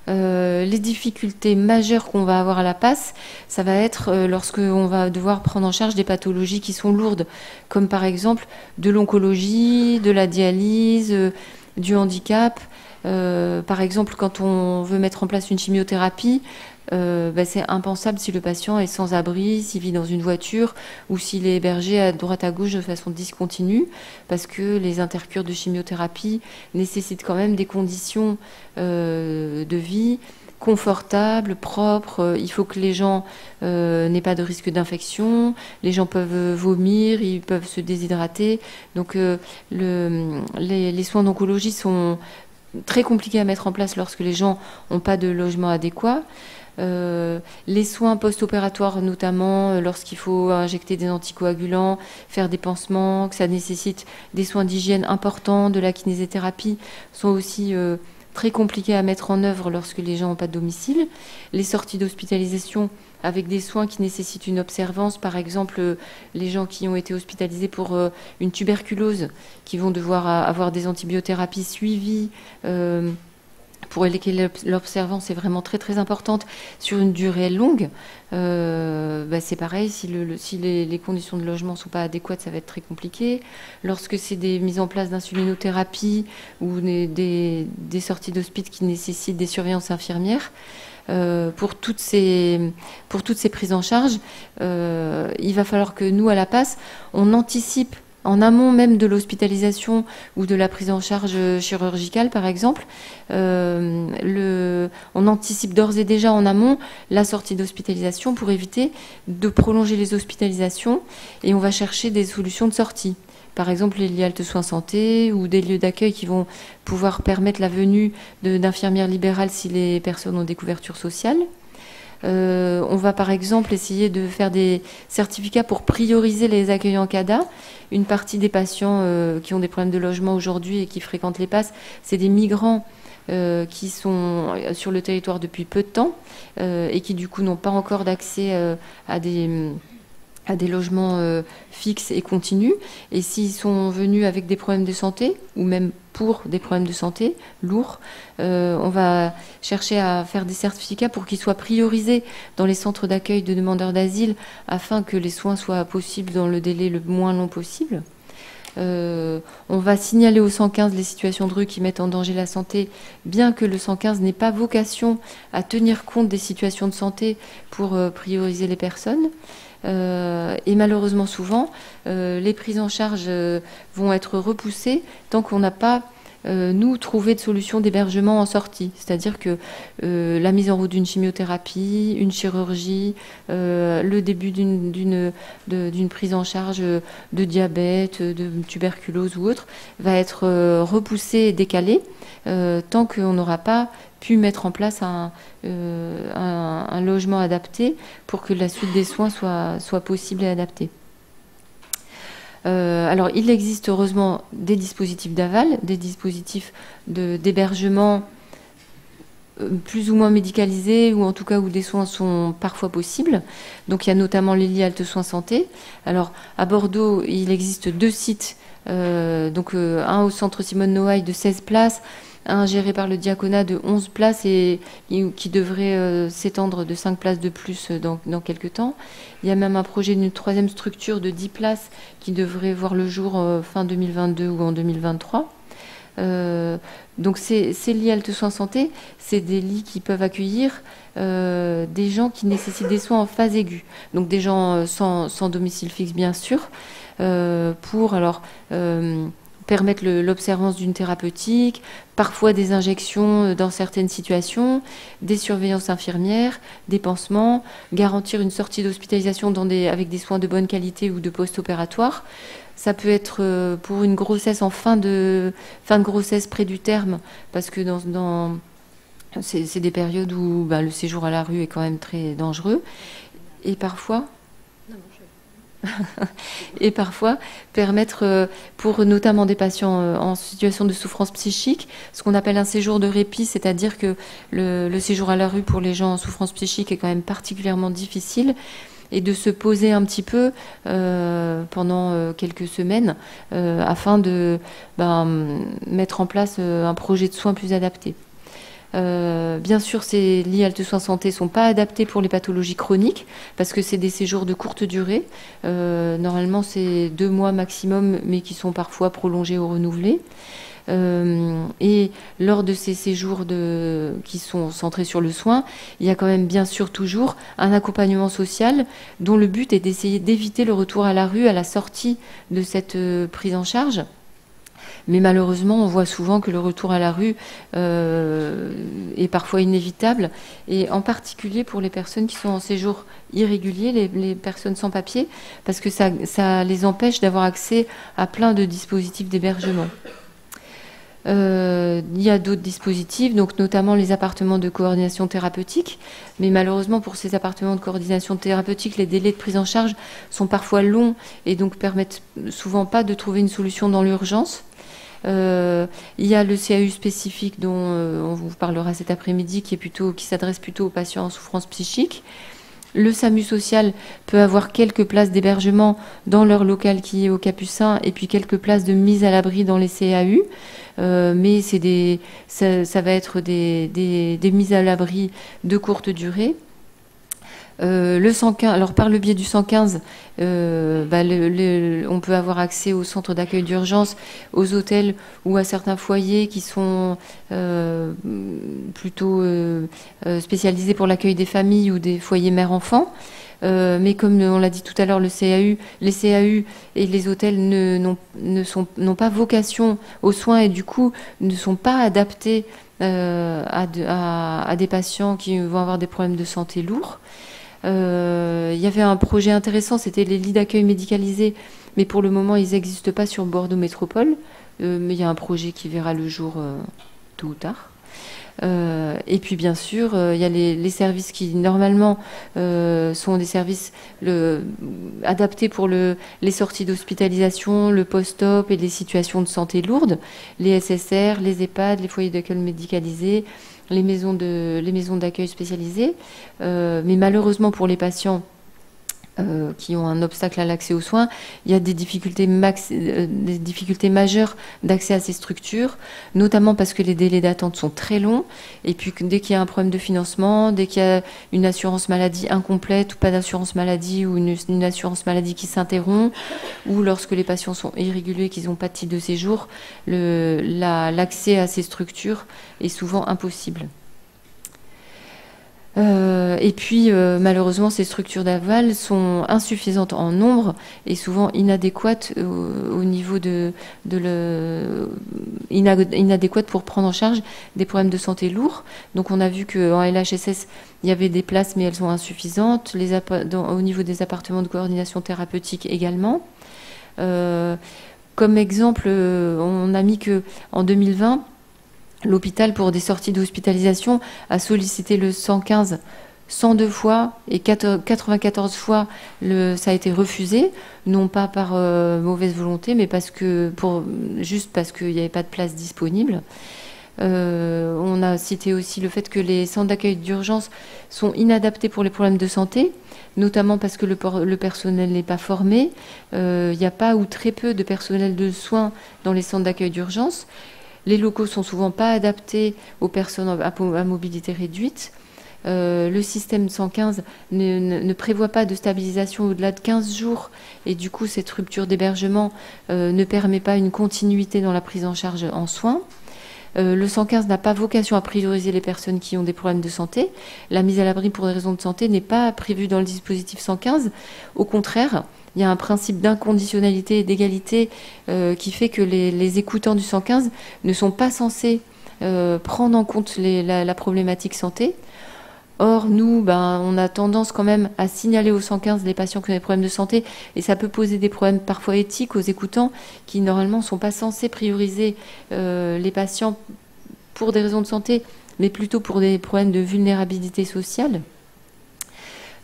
Les difficultés majeures qu'on va avoir à la PASS, ça va être lorsqu'on va devoir prendre en charge des pathologies qui sont lourdes, comme par exemple de l'oncologie, de la dialyse, du handicap. Par exemple, quand on veut mettre en place une chimiothérapie, c'est impensable si le patient est sans abri, s'il vit dans une voiture ou s'il est hébergé à droite à gauche de façon discontinue, parce que les intercures de chimiothérapie nécessitent quand même des conditions de vie confortables, propres. Il faut que les gens n'aient pas de risque d'infection, les gens peuvent vomir, ils peuvent se déshydrater. Donc les soins d'oncologie sont très compliqués à mettre en place lorsque les gens n'ont pas de logement adéquat. Les soins post-opératoires, notamment lorsqu'il faut injecter des anticoagulants, faire des pansements, que ça nécessite des soins d'hygiène importants, de la kinésithérapie, sont aussi très compliqués à mettre en œuvre lorsque les gens n'ont pas de domicile. Les sorties d'hospitalisation avec des soins qui nécessitent une observance, par exemple les gens qui ont été hospitalisés pour une tuberculose, qui vont devoir avoir des antibiothérapies suivies, pour lesquelles l'observance est vraiment très très importante sur une durée longue, c'est pareil, si les conditions de logement ne sont pas adéquates, ça va être très compliqué. Lorsque c'est des mises en place d'insulinothérapie ou des sorties d'hospice qui nécessitent des surveillances infirmières, pour toutes ces prises en charge, il va falloir que nous, à la PAS, on anticipe en amont même de l'hospitalisation ou de la prise en charge chirurgicale, par exemple. On anticipe d'ores et déjà en amont la sortie d'hospitalisation pour éviter de prolonger les hospitalisations, et on va chercher des solutions de sortie. Par exemple, les lits halte soins santé ou des lieux d'accueil qui vont pouvoir permettre la venue d'infirmières libérales si les personnes ont des couvertures sociales. On va par exemple essayer de faire des certificats pour prioriser les accueils en CADA. Une partie des patients qui ont des problèmes de logement aujourd'hui et qui fréquentent les PAS, c'est des migrants qui sont sur le territoire depuis peu de temps et qui du coup n'ont pas encore d'accès à des logements fixes et continus. Et s'ils sont venus avec des problèmes de santé, ou même pour des problèmes de santé lourds, on va chercher à faire des certificats pour qu'ils soient priorisés dans les centres d'accueil de demandeurs d'asile, afin que les soins soient possibles dans le délai le moins long possible. On va signaler au 115 les situations de rue qui mettent en danger la santé, bien que le 115 n'ait pas vocation à tenir compte des situations de santé pour prioriser les personnes. Et malheureusement souvent, les prises en charge vont être repoussées tant qu'on n'a pas nous trouvé de solution d'hébergement en sortie. C'est-à-dire que la mise en route d'une chimiothérapie, une chirurgie, le début d'une prise en charge de diabète, de tuberculose ou autre, va être repoussé et décalé tant qu'on n'aura pas pu mettre en place un logement adapté pour que la suite des soins soit possible et adaptée. Alors, il existe heureusement des dispositifs d'aval, des dispositifs d'hébergement plus ou moins médicalisés, ou en tout cas où des soins sont parfois possibles. Donc, il y a notamment les lits halte soins santé. Alors, à Bordeaux, il existe 2 sites, un au centre Simone Noailles de 16 places, un géré par le diaconat de 11 places et qui devrait s'étendre de 5 places de plus dans quelques temps. Il y a même un projet d'une 3e structure de 10 places qui devrait voir le jour fin 2022 ou en 2023. Donc ces lits halte soins santé, c'est des lits qui peuvent accueillir des gens qui nécessitent des soins en phase aiguë. Donc des gens sans domicile fixe, bien sûr, pour permettre l'observance d'une thérapeutique, parfois des injections dans certaines situations, des surveillances infirmières, des pansements, garantir une sortie d'hospitalisation avec des soins de bonne qualité ou de post-opératoire. Ça peut être pour une grossesse en fin de grossesse près du terme, parce que c'est des périodes où le séjour à la rue est quand même très dangereux. Et parfois... et parfois permettre pour notamment des patients en situation de souffrance psychique ce qu'on appelle un séjour de répit, c'est-à-dire que le séjour à la rue pour les gens en souffrance psychique est quand même particulièrement difficile, et de se poser un petit peu pendant quelques semaines afin de mettre en place un projet de soins plus adapté. Bien sûr, ces lits halte soins santé ne sont pas adaptés pour les pathologies chroniques parce que c'est des séjours de courte durée. Normalement, c'est 2 mois maximum, mais qui sont parfois prolongés ou renouvelés. Et lors de ces séjours qui sont centrés sur le soin, il y a quand même bien sûr toujours un accompagnement social dont le but est d'essayer d'éviter le retour à la rue à la sortie de cette prise en charge. Mais malheureusement, on voit souvent que le retour à la rue est parfois inévitable, et en particulier pour les personnes qui sont en séjour irrégulier, les personnes sans papier, parce que ça les empêche d'avoir accès à plein de dispositifs d'hébergement. Il y a d'autres dispositifs, donc notamment les appartements de coordination thérapeutique, mais malheureusement pour ces appartements de coordination thérapeutique, les délais de prise en charge sont parfois longs et donc permettent souvent pas de trouver une solution dans l'urgence. Il y a le CAU spécifique dont on vous parlera cet après-midi qui s'adresse plutôt aux patients en souffrance psychique. Le SAMU social peut avoir quelques places d'hébergement dans leur local qui est au Capucin et puis quelques places de mise à l'abri dans les CAU. Mais ça va être des mises à l'abri de courte durée. Le 115, alors par le biais du 115, on peut avoir accès aux centres d'accueil d'urgence, aux hôtels ou à certains foyers qui sont plutôt spécialisés pour l'accueil des familles ou des foyers mère-enfant. Mais comme on l'a dit tout à l'heure, les CAU et les hôtels n'ont pas vocation aux soins et du coup ne sont pas adaptés à des patients qui vont avoir des problèmes de santé lourds. Il y avait un projet intéressant, c'était les lits d'accueil médicalisés, mais pour le moment, ils n'existent pas sur Bordeaux Métropole. Mais il y a un projet qui verra le jour tôt ou tard. Et puis, bien sûr, il y a les services qui, normalement, sont des services adaptés pour les sorties d'hospitalisation, le post-op et les situations de santé lourdes, les SSR, les EHPAD, les foyers d'accueil médicalisés, les maisons d'accueil spécialisées. Mais malheureusement pour les patients qui ont un obstacle à l'accès aux soins, il y a des difficultés majeures d'accès à ces structures, notamment parce que les délais d'attente sont très longs. Et puis dès qu'il y a un problème de financement, dès qu'il y a une assurance maladie incomplète ou pas d'assurance maladie ou une assurance maladie qui s'interrompt, ou lorsque les patients sont irréguliers, qu'ils n'ont pas de titre de séjour, l'accès à ces structures est souvent impossible. Et puis, malheureusement, ces structures d'aval sont insuffisantes en nombre et souvent inadéquates au niveau inadéquates pour prendre en charge des problèmes de santé lourds. Donc, on a vu qu'en LHSS, il y avait des places, mais elles sont insuffisantes. Au niveau des appartements de coordination thérapeutique également. Comme exemple, on a mis qu'en 2020, l'hôpital, pour des sorties d'hospitalisation, a sollicité le 115 102 fois et 94 fois ça a été refusé, non pas par mauvaise volonté, mais juste parce qu'il n'y avait pas de place disponible. On a cité aussi le fait que les centres d'accueil d'urgence sont inadaptés pour les problèmes de santé, notamment parce que le personnel n'est pas formé. Il n'y a pas ou très peu de personnel de soins dans les centres d'accueil d'urgence. Les locaux sont souvent pas adaptés aux personnes à mobilité réduite. Le système 115 ne prévoit pas de stabilisation au-delà de 15 jours et du coup cette rupture d'hébergement ne permet pas une continuité dans la prise en charge en soins. Le 115 n'a pas vocation à prioriser les personnes qui ont des problèmes de santé. La mise à l'abri pour des raisons de santé n'est pas prévue dans le dispositif 115. Au contraire, il y a un principe d'inconditionnalité et d'égalité qui fait que les écoutants du 115 ne sont pas censés prendre en compte la problématique santé. Or, nous, on a tendance quand même à signaler au 115 les patients qui ont des problèmes de santé et ça peut poser des problèmes parfois éthiques aux écoutants qui, normalement, ne sont pas censés prioriser les patients pour des raisons de santé, mais plutôt pour des problèmes de vulnérabilité sociale.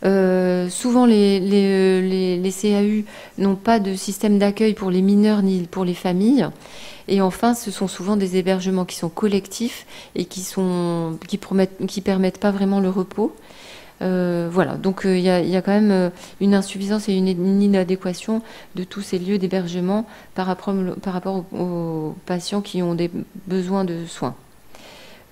Souvent, les CAU n'ont pas de système d'accueil pour les mineurs ni pour les familles. Et enfin, ce sont souvent des hébergements qui sont collectifs et qui permettent pas vraiment le repos. Voilà, donc il y a quand même une insuffisance et une inadéquation de tous ces lieux d'hébergement par rapport aux patients qui ont des besoins de soins.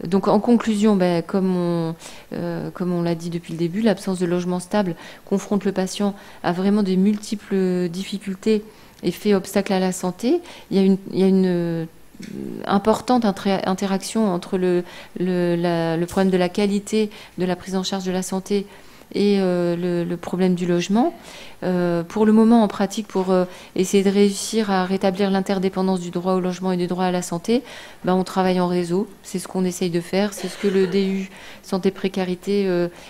Donc en conclusion, comme on l'a dit depuis le début, l'absence de logement stable confronte le patient à vraiment des multiples difficultés et fait obstacle à la santé. Il y a une importante interaction entre le problème de la qualité de la prise en charge de la santé et le problème du logement. Pour le moment, en pratique, pour essayer de réussir à rétablir l'interdépendance du droit au logement et du droit à la santé, on travaille en réseau. C'est ce qu'on essaye de faire. C'est ce que le DU Santé Précarité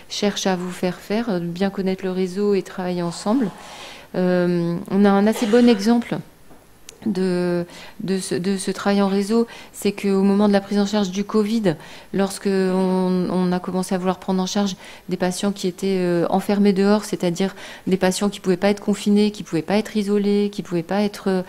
cherche à vous faire, bien connaître le réseau et travailler ensemble. On a un assez bon exemple de ce travail en réseau, c'est qu'au moment de la prise en charge du Covid, lorsque on a commencé à vouloir prendre en charge des patients qui étaient enfermés dehors, c'est-à-dire des patients qui ne pouvaient pas être confinés, qui ne pouvaient pas être isolés, qui ne pouvaient pas être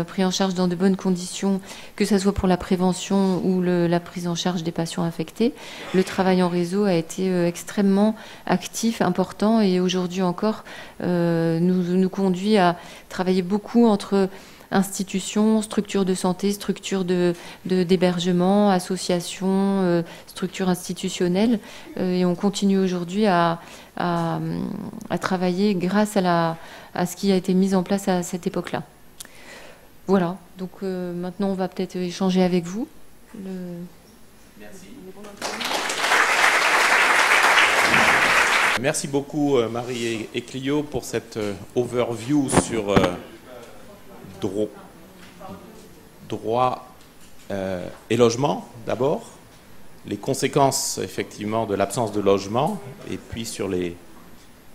pris en charge dans de bonnes conditions, que ce soit pour la prévention ou la prise en charge des patients infectés, le travail en réseau a été extrêmement actif, important, et aujourd'hui encore nous conduit à travailler beaucoup entre institutions, structures de santé, structures d'hébergement, associations, structures institutionnelles. Et on continue aujourd'hui à travailler grâce à ce qui a été mis en place à cette époque-là. Voilà, donc maintenant on va peut-être échanger avec vous. Merci. Merci beaucoup Marie et Clio pour cette overview sur droit et logement d'abord, les conséquences effectivement de l'absence de logement et puis sur les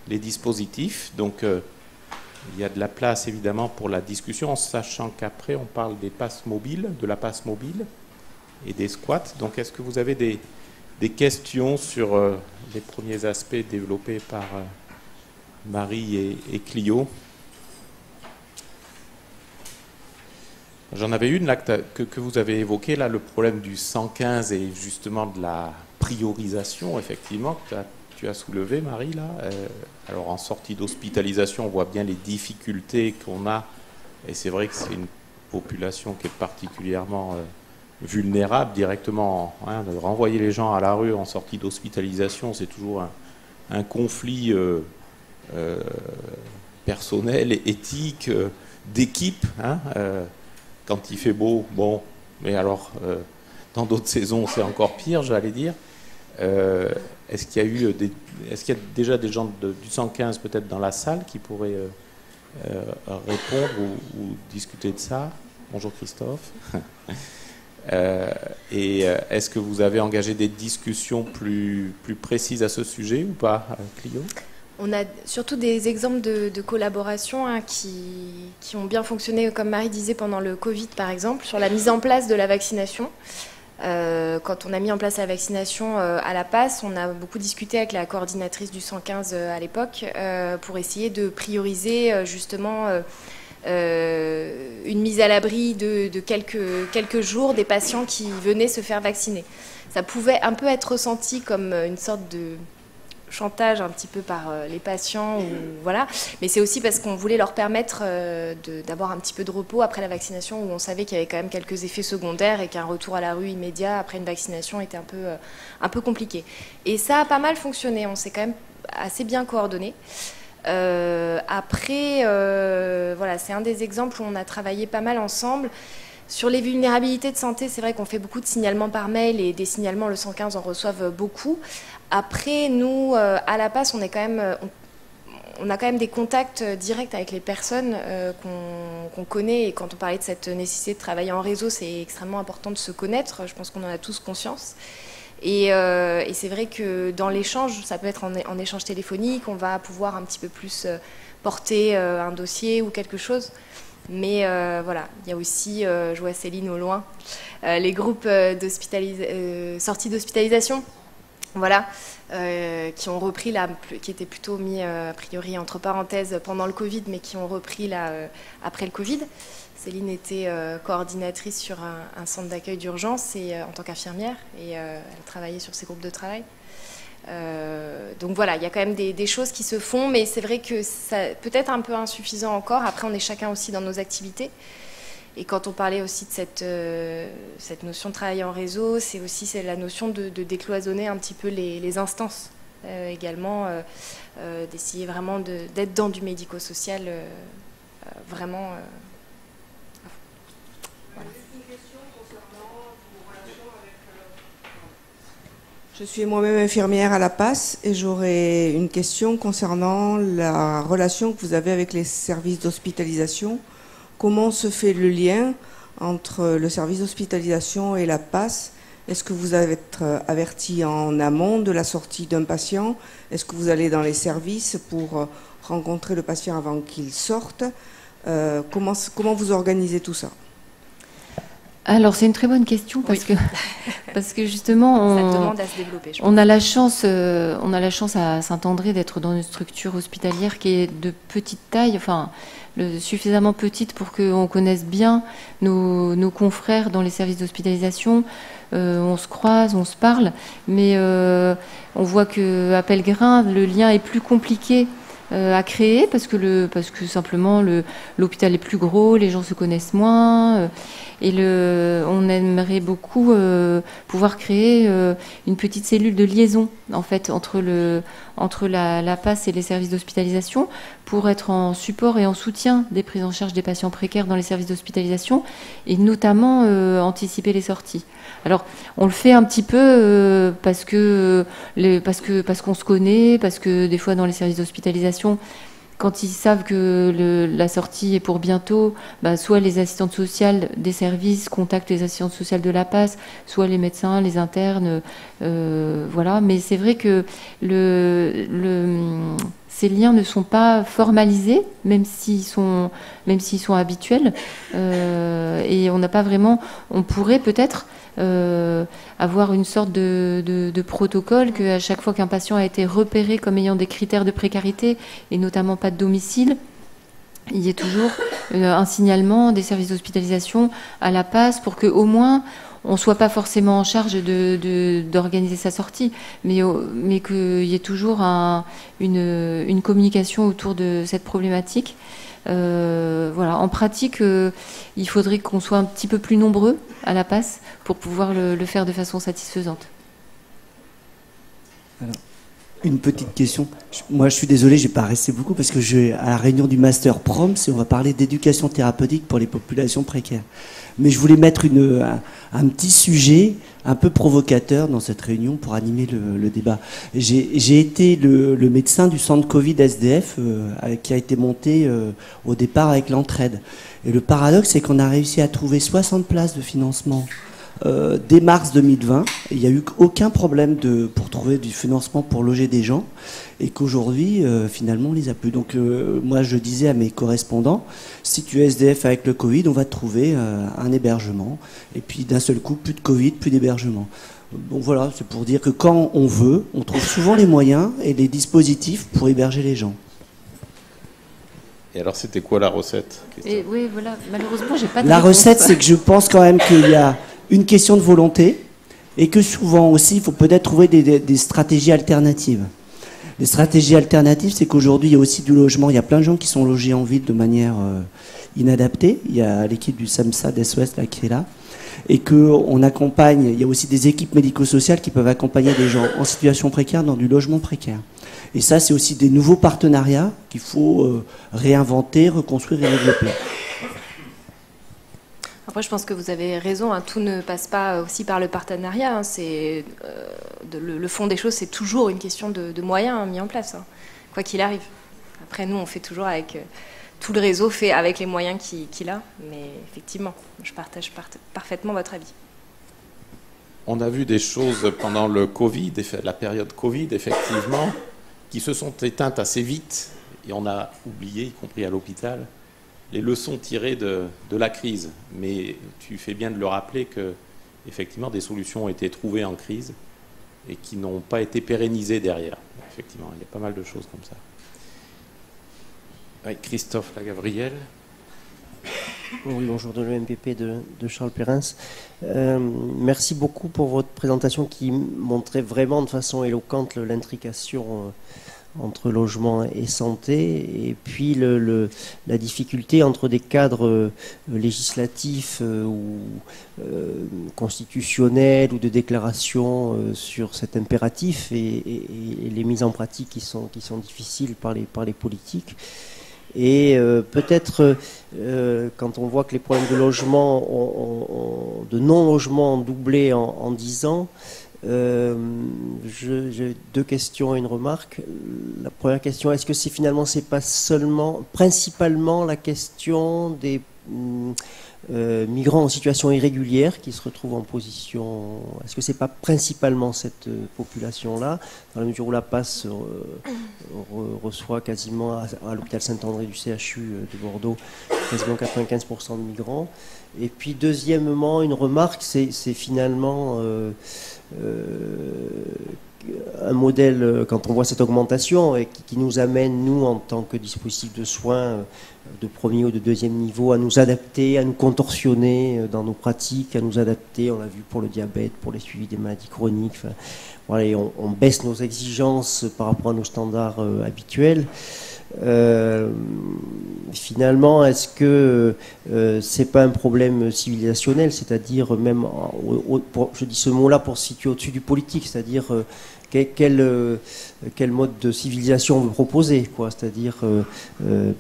dispositifs. Donc il y a de la place évidemment pour la discussion en sachant qu'après on parle des passes mobiles, de la passe mobile et des squats. Donc est-ce que vous avez des questions sur les premiers aspects développés par Marie et Clio? J'en avais une là que vous avez évoquée, là, le problème du 115 et justement de la priorisation, effectivement, que tu as soulevé, Marie, là. Alors, en sortie d'hospitalisation, on voit bien les difficultés qu'on a, et c'est vrai que c'est une population qui est particulièrement vulnérable directement. Hein, de renvoyer les gens à la rue en sortie d'hospitalisation, c'est toujours un conflit personnel, éthique, d'équipe, hein, quand il fait beau, bon, mais alors, dans d'autres saisons, c'est encore pire, j'allais dire. Est-ce qu'il y a déjà des gens du 115 peut-être dans la salle qui pourraient répondre ou discuter de ça? Bonjour Christophe. Et est-ce que vous avez engagé des discussions plus précises à ce sujet ou pas, Clio? On a surtout des exemples de collaboration qui ont bien fonctionné, comme Marie disait, pendant le Covid, par exemple, sur la mise en place de la vaccination. Quand on a mis en place la vaccination à la passe, on a beaucoup discuté avec la coordinatrice du 115 à l'époque pour essayer de prioriser justement une mise à l'abri de quelques jours des patients qui venaient se faire vacciner. Ça pouvait un peu être ressenti comme une sorte de chantage un petit peu par les patients, voilà. Mais c'est aussi parce qu'on voulait leur permettre d'avoir un petit peu de repos après la vaccination, où on savait qu'il y avait quand même quelques effets secondaires et qu'un retour à la rue immédiat après une vaccination était un peu compliqué. Et ça a pas mal fonctionné, on s'est quand même assez bien coordonné. Après, voilà, c'est un des exemples où on a travaillé pas mal ensemble. Sur les vulnérabilités de santé, c'est vrai qu'on fait beaucoup de signalements par mail et des signalements, le 115 en reçoivent beaucoup. Après, nous, à la passe, on a quand même des contacts directs avec les personnes qu'on connaît. Et quand on parlait de cette nécessité de travailler en réseau, c'est extrêmement important de se connaître. Je pense qu'on en a tous conscience. Et c'est vrai que dans l'échange, ça peut être en échange téléphonique, on va pouvoir un petit peu plus porter un dossier ou quelque chose. Mais voilà, il y a aussi, je vois Céline au loin, les groupes sorties d'hospitalisation, voilà, qui ont repris là, qui étaient plutôt mis a priori entre parenthèses pendant le Covid, mais qui ont repris là après le Covid. Céline était coordinatrice sur un centre d'accueil d'urgence en tant qu'infirmière, et elle travaillait sur ces groupes de travail. Donc voilà, il y a quand même des choses qui se font, mais c'est vrai que ça peut être un peu insuffisant encore. Après, on est chacun aussi dans nos activités. Et quand on parlait aussi de cette notion de travail en réseau, c'est la notion de décloisonner un petit peu les instances également, d'essayer vraiment d'être dans du médico-social vraiment. Voilà. Je suis moi-même infirmière à la passe et j'aurais une question concernant la relation que vous avez avec les services d'hospitalisation. Comment se fait le lien entre le service d'hospitalisation et la passe? Est-ce que vous allez être averti en amont de la sortie d'un patient? Est-ce que vous allez dans les services pour rencontrer le patient avant qu'il sorte? Comment vous organisez tout ça? Alors c'est une très bonne question parce que justement ça demande à se développer. On a la chance à Saint-André d'être dans une structure hospitalière qui est de petite taille, enfin suffisamment petite pour qu'on connaisse bien nos confrères dans les services d'hospitalisation. On se croise, on se parle, mais on voit qu'à Pellegrin, le lien est plus compliqué à créer parce que simplement l'hôpital est plus gros, les gens se connaissent moins et on aimerait beaucoup pouvoir créer une petite cellule de liaison en fait entre la PAS et les services d'hospitalisation pour être en support et en soutien des prises en charge des patients précaires dans les services d'hospitalisation et notamment anticiper les sorties. Alors on le fait un petit peu parce qu'on se connaît, parce que des fois dans les services d'hospitalisation, quand ils savent que la sortie est pour bientôt, soit les assistantes sociales des services contactent les assistantes sociales de la PAS, soit les médecins, les internes, voilà. Mais c'est vrai que ces liens ne sont pas formalisés, même s'ils sont habituels, et on n'a pas vraiment. On pourrait peut-être avoir une sorte de protocole qu'à chaque fois qu'un patient a été repéré comme ayant des critères de précarité et notamment pas de domicile, il y ait toujours un signalement des services d'hospitalisation à la PAS pour qu'au moins on ne soit pas forcément en charge d'organiser sa sortie, mais qu'il y ait toujours une communication autour de cette problématique. Voilà. En pratique, il faudrait qu'on soit un petit peu plus nombreux à la PAS pour pouvoir le faire de façon satisfaisante. Alors, une petite question. Moi, je suis désolé, je n'ai pas resté beaucoup parce que à la réunion du Master Proms, on va parler d'éducation thérapeutique pour les populations précaires. Mais je voulais mettre un petit sujet un peu provocateur dans cette réunion pour animer le débat. J'ai été le médecin du centre Covid SDF qui a été monté au départ avec l'entraide. Et le paradoxe, c'est qu'on a réussi à trouver 60 places de financement dès mars 2020. Il n'y a eu aucun problème pour trouver du financement pour loger des gens et qu'aujourd'hui, finalement, on les a plus. Donc moi, je disais à mes correspondants, si tu es SDF avec le Covid, on va te trouver un hébergement. Et puis d'un seul coup, plus de Covid, plus d'hébergement. Donc voilà, c'est pour dire que quand on veut, on trouve souvent les moyens et les dispositifs pour héberger les gens. Et alors, c'était quoi la recette, Christophe ? Oui, voilà. Malheureusement, j'ai pas de La réponse. recette, c'est que je pense quand même qu'il y a une question de volonté et que souvent aussi, il faut peut-être trouver des stratégies alternatives. Les stratégies alternatives, c'est qu'aujourd'hui, il y a aussi du logement. Il y a plein de gens qui sont logés en ville de manière inadaptée. Il y a l'équipe du SAMSA d'SOS là, qui est là. Et qu'on accompagne, il y a aussi des équipes médico-sociales qui peuvent accompagner des gens en situation précaire dans du logement précaire. Et ça, c'est aussi des nouveaux partenariats qu'il faut réinventer, reconstruire et développer. Après, je pense que vous avez raison, hein, tout ne passe pas aussi par le partenariat. Hein, le fond des choses, c'est toujours une question de moyens mis en place, hein, quoi qu'il arrive. Après, nous, on fait toujours avec tout le réseau, fait avec les moyens qu'il a. Mais effectivement, je partage parfaitement votre avis. On a vu des choses pendant le Covid, la période Covid, effectivement, qui se sont éteintes assez vite. Et on a oublié, y compris à l'hôpital, les leçons tirées de la crise. Mais tu fais bien de le rappeler que, effectivement, des solutions ont été trouvées en crise et qui n'ont pas été pérennisées derrière. Effectivement, il y a pas mal de choses comme ça. Oui, Christophe Lagavriel. Oui, bonjour, de l'EMPP de Charles Pérens. Merci beaucoup pour votre présentation qui montrait vraiment de façon éloquente l'intrication entre logement et santé, et puis la difficulté entre des cadres législatifs ou constitutionnels ou de déclaration sur cet impératif et les mises en pratique qui sont difficiles par les politiques. Et peut-être quand on voit que les problèmes de logement, de non-logement ont doublé en 10 ans, j'ai deux questions et une remarque. La première question, est-ce que c'est pas seulement, principalement la question des migrants en situation irrégulière qui se retrouvent en position... Est-ce que c'est pas principalement cette population-là, dans la mesure où la PAS reçoit quasiment à l'hôpital Saint-André du CHU de Bordeaux quasiment 95% de migrants. Et puis deuxièmement, une remarque, c'est finalement un modèle, quand on voit cette augmentation, et qui nous amène, nous, en tant que dispositif de soins de premier ou de deuxième niveau, à nous adapter, à nous contorsionner dans nos pratiques, à nous adapter, on l'a vu pour le diabète, pour les suivis des maladies chroniques, enfin, voilà, et on baisse nos exigences par rapport à nos standards habituels. Finalement, est-ce que c'est pas un problème civilisationnel, c'est-à-dire même, je dis ce mot-là pour se situer au-dessus du politique, c'est-à-dire quel mode de civilisation on veut proposer, quoi, c'est-à-dire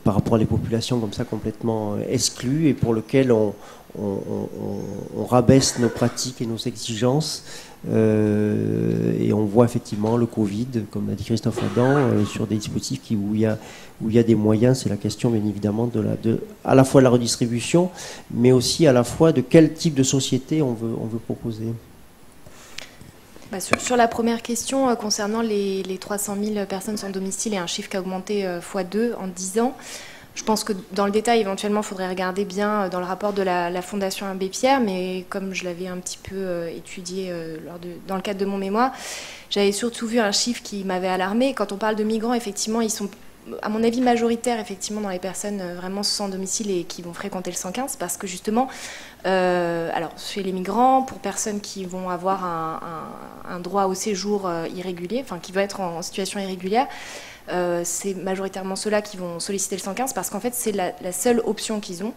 par rapport à des populations comme ça complètement exclues et pour lesquelles on rabaisse nos pratiques et nos exigences. Et on voit effectivement le Covid, comme l'a dit Christophe Adam, sur des dispositifs où il y a des moyens. C'est la question bien évidemment à la fois de la redistribution, mais aussi à la fois de quel type de société on veut proposer. Sur la première question, concernant les 300 000 personnes sans domicile et un chiffre qui a augmenté x2 en 10 ans, je pense que dans le détail, éventuellement, il faudrait regarder bien dans le rapport de la Fondation Abbé Pierre, mais comme je l'avais un petit peu étudié dans le cadre de mon mémoire, j'avais surtout vu un chiffre qui m'avait alarmée. Quand on parle de migrants, effectivement, ils sont, à mon avis, majoritaires effectivement, dans les personnes vraiment sans domicile et qui vont fréquenter le 115, parce que justement, alors chez les migrants, pour personnes qui vont avoir un droit au séjour irrégulier, enfin qui vont être en situation irrégulière, c'est majoritairement ceux-là qui vont solliciter le 115 parce qu'en fait c'est la seule option qu'ils ont.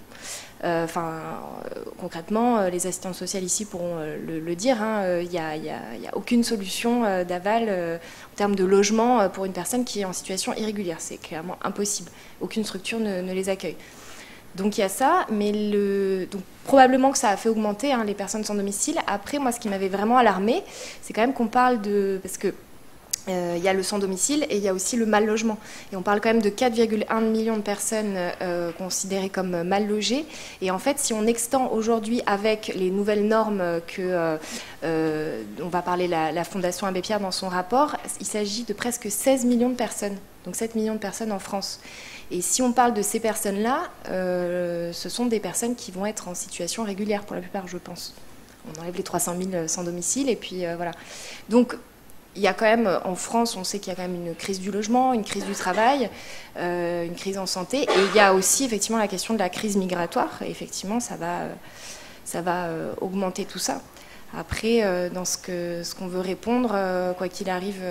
Concrètement, les assistantes sociales ici pourront le dire, il n'y a aucune solution d'aval en termes de logement pour une personne qui est en situation irrégulière. C'est clairement impossible. Aucune structure ne les accueille. Donc il y a ça, mais donc, probablement que ça a fait augmenter les personnes sans domicile. Après, moi, ce qui m'avait vraiment alarmée, c'est quand même qu'on parle de... Parce que il y a le sans-domicile et il y a aussi le mal-logement. Et on parle quand même de 4,1 millions de personnes considérées comme mal logées. Et en fait, si on extend aujourd'hui avec les nouvelles normes on va parler la Fondation Abbé Pierre dans son rapport, il s'agit de presque 16 millions de personnes. Donc 7 millions de personnes en France. Et si on parle de ces personnes-là, ce sont des personnes qui vont être en situation régulière pour la plupart, je pense. On enlève les 300 000 sans domicile et puis voilà. Donc, il y a quand même, en France, on sait qu'il y a quand même une crise du logement, une crise du travail, une crise en santé. Et il y a aussi, effectivement, la question de la crise migratoire. Et effectivement, ça va augmenter tout ça. Après, dans ce qu'on veut répondre, quoi qu'il arrive,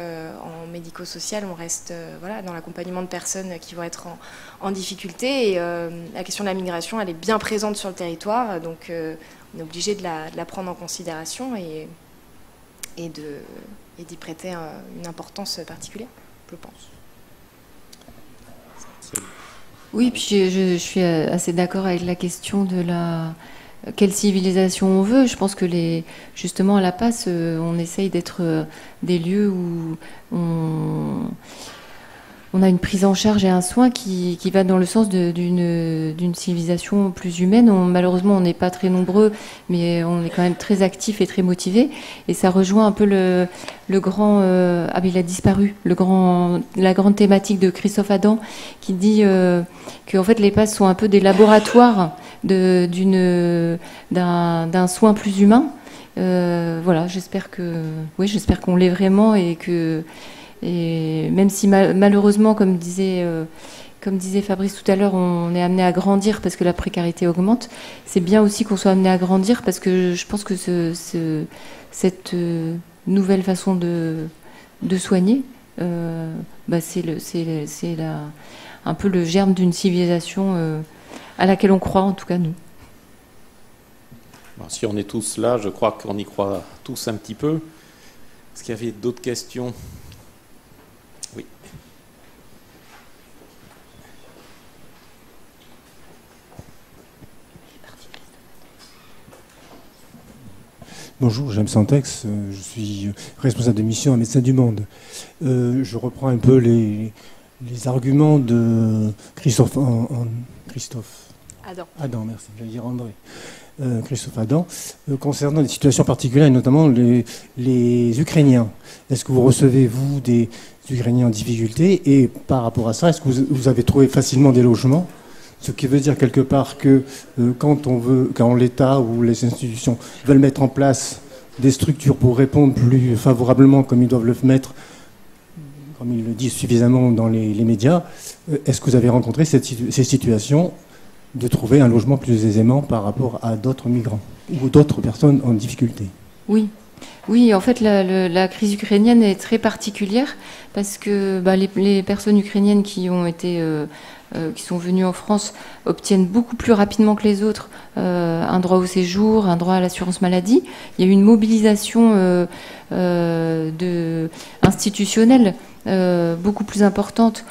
en médico-social, on reste dans l'accompagnement de personnes qui vont être en difficulté. Et la question de la migration, elle est bien présente sur le territoire. Donc, on est obligé de la prendre en considération et d'y prêter une importance particulière, je pense. Oui, puis je suis assez d'accord avec la question de quelle civilisation on veut. Je pense que justement à la PAS, on essaye d'être des lieux où on a une prise en charge et un soin qui va dans le sens d'une civilisation plus humaine. Malheureusement, on n'est pas très nombreux, mais on est quand même très actifs et très motivés. Et ça rejoint un peu le grand... il a disparu. La grande thématique de Christophe Adam, qui dit que en fait, les PAS sont un peu des laboratoires d'un soin plus humain. Voilà, j'espère qu'on l'est vraiment et même si malheureusement, comme disait Fabrice tout à l'heure, on est amené à grandir parce que la précarité augmente, c'est bien aussi qu'on soit amené à grandir parce que je pense que cette nouvelle façon de soigner, c'est un peu le germe d'une civilisation à laquelle on croit, en tout cas nous. Bon, si on est tous là, je crois qu'on y croit tous un petit peu. Est-ce qu'il y avait d'autres questions ? Oui. Bonjour, James Santex, je suis responsable de mission à Médecins du Monde. Je reprends un peu les arguments de Christophe Adam, merci. J'allais dire André. Christophe Adam. Concernant des situations particulières, et notamment les Ukrainiens, est-ce que vous recevez, vous, des Ukrainiens en difficulté? Et par rapport à ça, est-ce que vous avez trouvé facilement des logements? Ce qui veut dire quelque part que quand l'État ou les institutions veulent mettre en place des structures pour répondre plus favorablement comme ils doivent le mettre, comme ils le disent suffisamment dans les médias, est-ce que vous avez rencontré ces situations de trouver un logement plus aisément par rapport à d'autres migrants ou d'autres personnes en difficulté? Oui. Oui, en fait, la crise ukrainienne est très particulière parce que les personnes ukrainiennes qui sont venues en France obtiennent beaucoup plus rapidement que les autres un droit au séjour, un droit à l'assurance maladie. Il y a eu une mobilisation institutionnelle beaucoup plus importante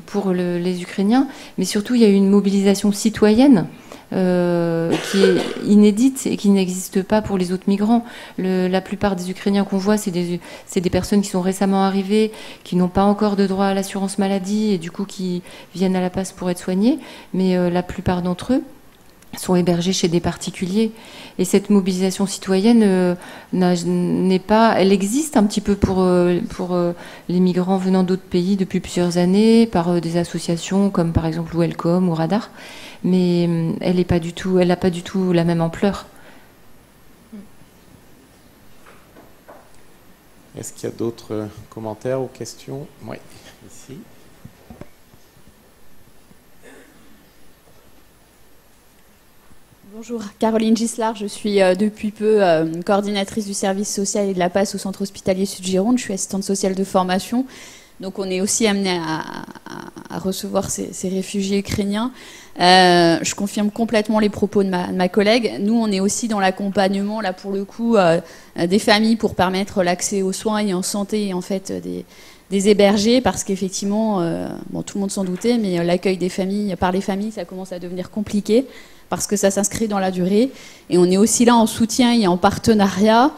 pour les Ukrainiens, mais surtout il y a eu une mobilisation citoyenne qui est inédite et qui n'existe pas pour les autres migrants. La plupart des Ukrainiens qu'on voit, c'est des personnes qui sont récemment arrivées, qui n'ont pas encore de droit à l'assurance maladie et du coup qui viennent à la PAS pour être soignés, mais la plupart d'entre eux sont hébergés chez des particuliers. Et cette mobilisation citoyenne elle existe un petit peu pour les migrants venant d'autres pays depuis plusieurs années, par des associations comme par exemple Welcome ou Radar, mais elle n'a pas du tout la même ampleur. Est-ce qu'il y a d'autres commentaires ou questions? Oui, ici. Bonjour, Caroline Gislard, je suis depuis peu coordinatrice du service social et de la PAS au centre hospitalier Sud-Gironde. Je suis assistante sociale de formation, donc on est aussi amené à recevoir ces réfugiés ukrainiens. Je confirme complètement les propos de ma collègue. Nous, on est aussi dans l'accompagnement, là pour le coup, des familles pour permettre l'accès aux soins et en santé, en fait, des hébergés, parce qu'effectivement, tout le monde s'en doutait, mais l'accueil des familles par les familles, ça commence à devenir compliqué, parce que ça s'inscrit dans la durée. Et on est aussi là en soutien et en partenariat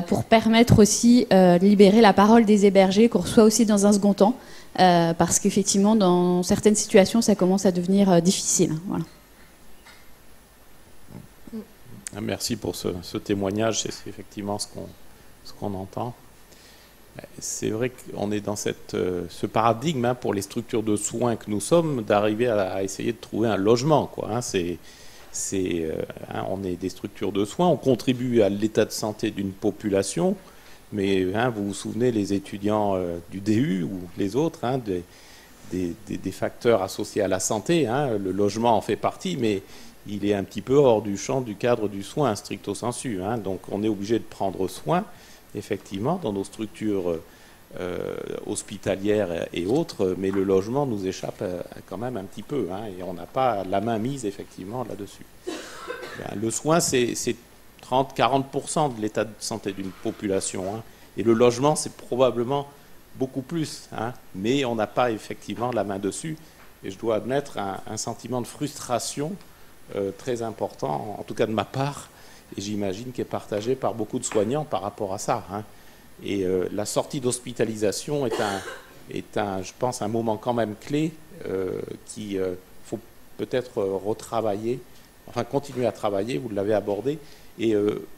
pour permettre aussi de libérer la parole des hébergés, qu'on reçoit aussi dans un second temps, parce qu'effectivement, dans certaines situations, ça commence à devenir difficile. Voilà. Merci pour ce témoignage, c'est effectivement ce qu'on entend. C'est vrai qu'on est dans ce paradigme pour les structures de soins que nous sommes, d'arriver à essayer de trouver un logement, quoi. On est des structures de soins, on contribue à l'état de santé d'une population, mais vous vous souvenez, les étudiants du DU ou les autres, des facteurs associés à la santé, le logement en fait partie, mais il est un petit peu hors du champ du cadre du soin stricto sensu. Donc on est obligé de prendre soin, effectivement, dans nos structures hospitalières et autres, mais le logement nous échappe quand même un petit peu, et on n'a pas la main mise effectivement là-dessus. Le soin, c'est 30-40% de l'état de santé d'une population, et le logement, c'est probablement beaucoup plus, mais on n'a pas effectivement la main dessus, et je dois admettre un sentiment de frustration très important, en tout cas de ma part, et j'imagine qu'il est partagé par beaucoup de soignants par rapport à ça. Et la sortie d'hospitalisation est je pense, un moment quand même clé qu'il faut peut-être retravailler, enfin continuer à travailler, vous l'avez abordé. Et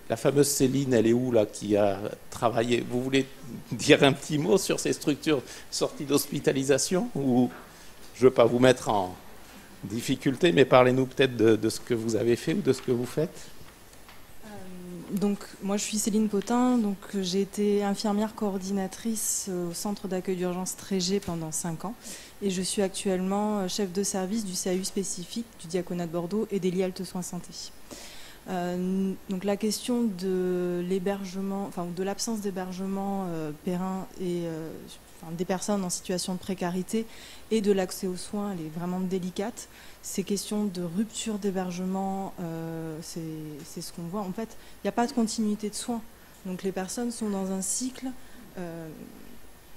la fameuse Céline, elle est où là, qui a travaillé? Vous voulez dire un petit mot sur ces structures sorties d'hospitalisation? Ou je ne veux pas vous mettre en difficulté, mais parlez-nous peut-être de ce que vous avez fait ou de ce que vous faites. Donc, moi, je suis Céline Potin. Donc, j'ai été infirmière coordinatrice au centre d'accueil d'urgence Trégé pendant 5 ans. Et je suis actuellement chef de service du CAU spécifique du Diaconat de Bordeaux et des Lialtes Soins Santé. Donc, la question de l'hébergement, enfin, de l'absence d'hébergement périn et des personnes en situation de précarité et de l'accès aux soins, elle est vraiment délicate. Ces questions de rupture d'hébergement, c'est ce qu'on voit. En fait, il n'y a pas de continuité de soins. Donc les personnes sont dans un cycle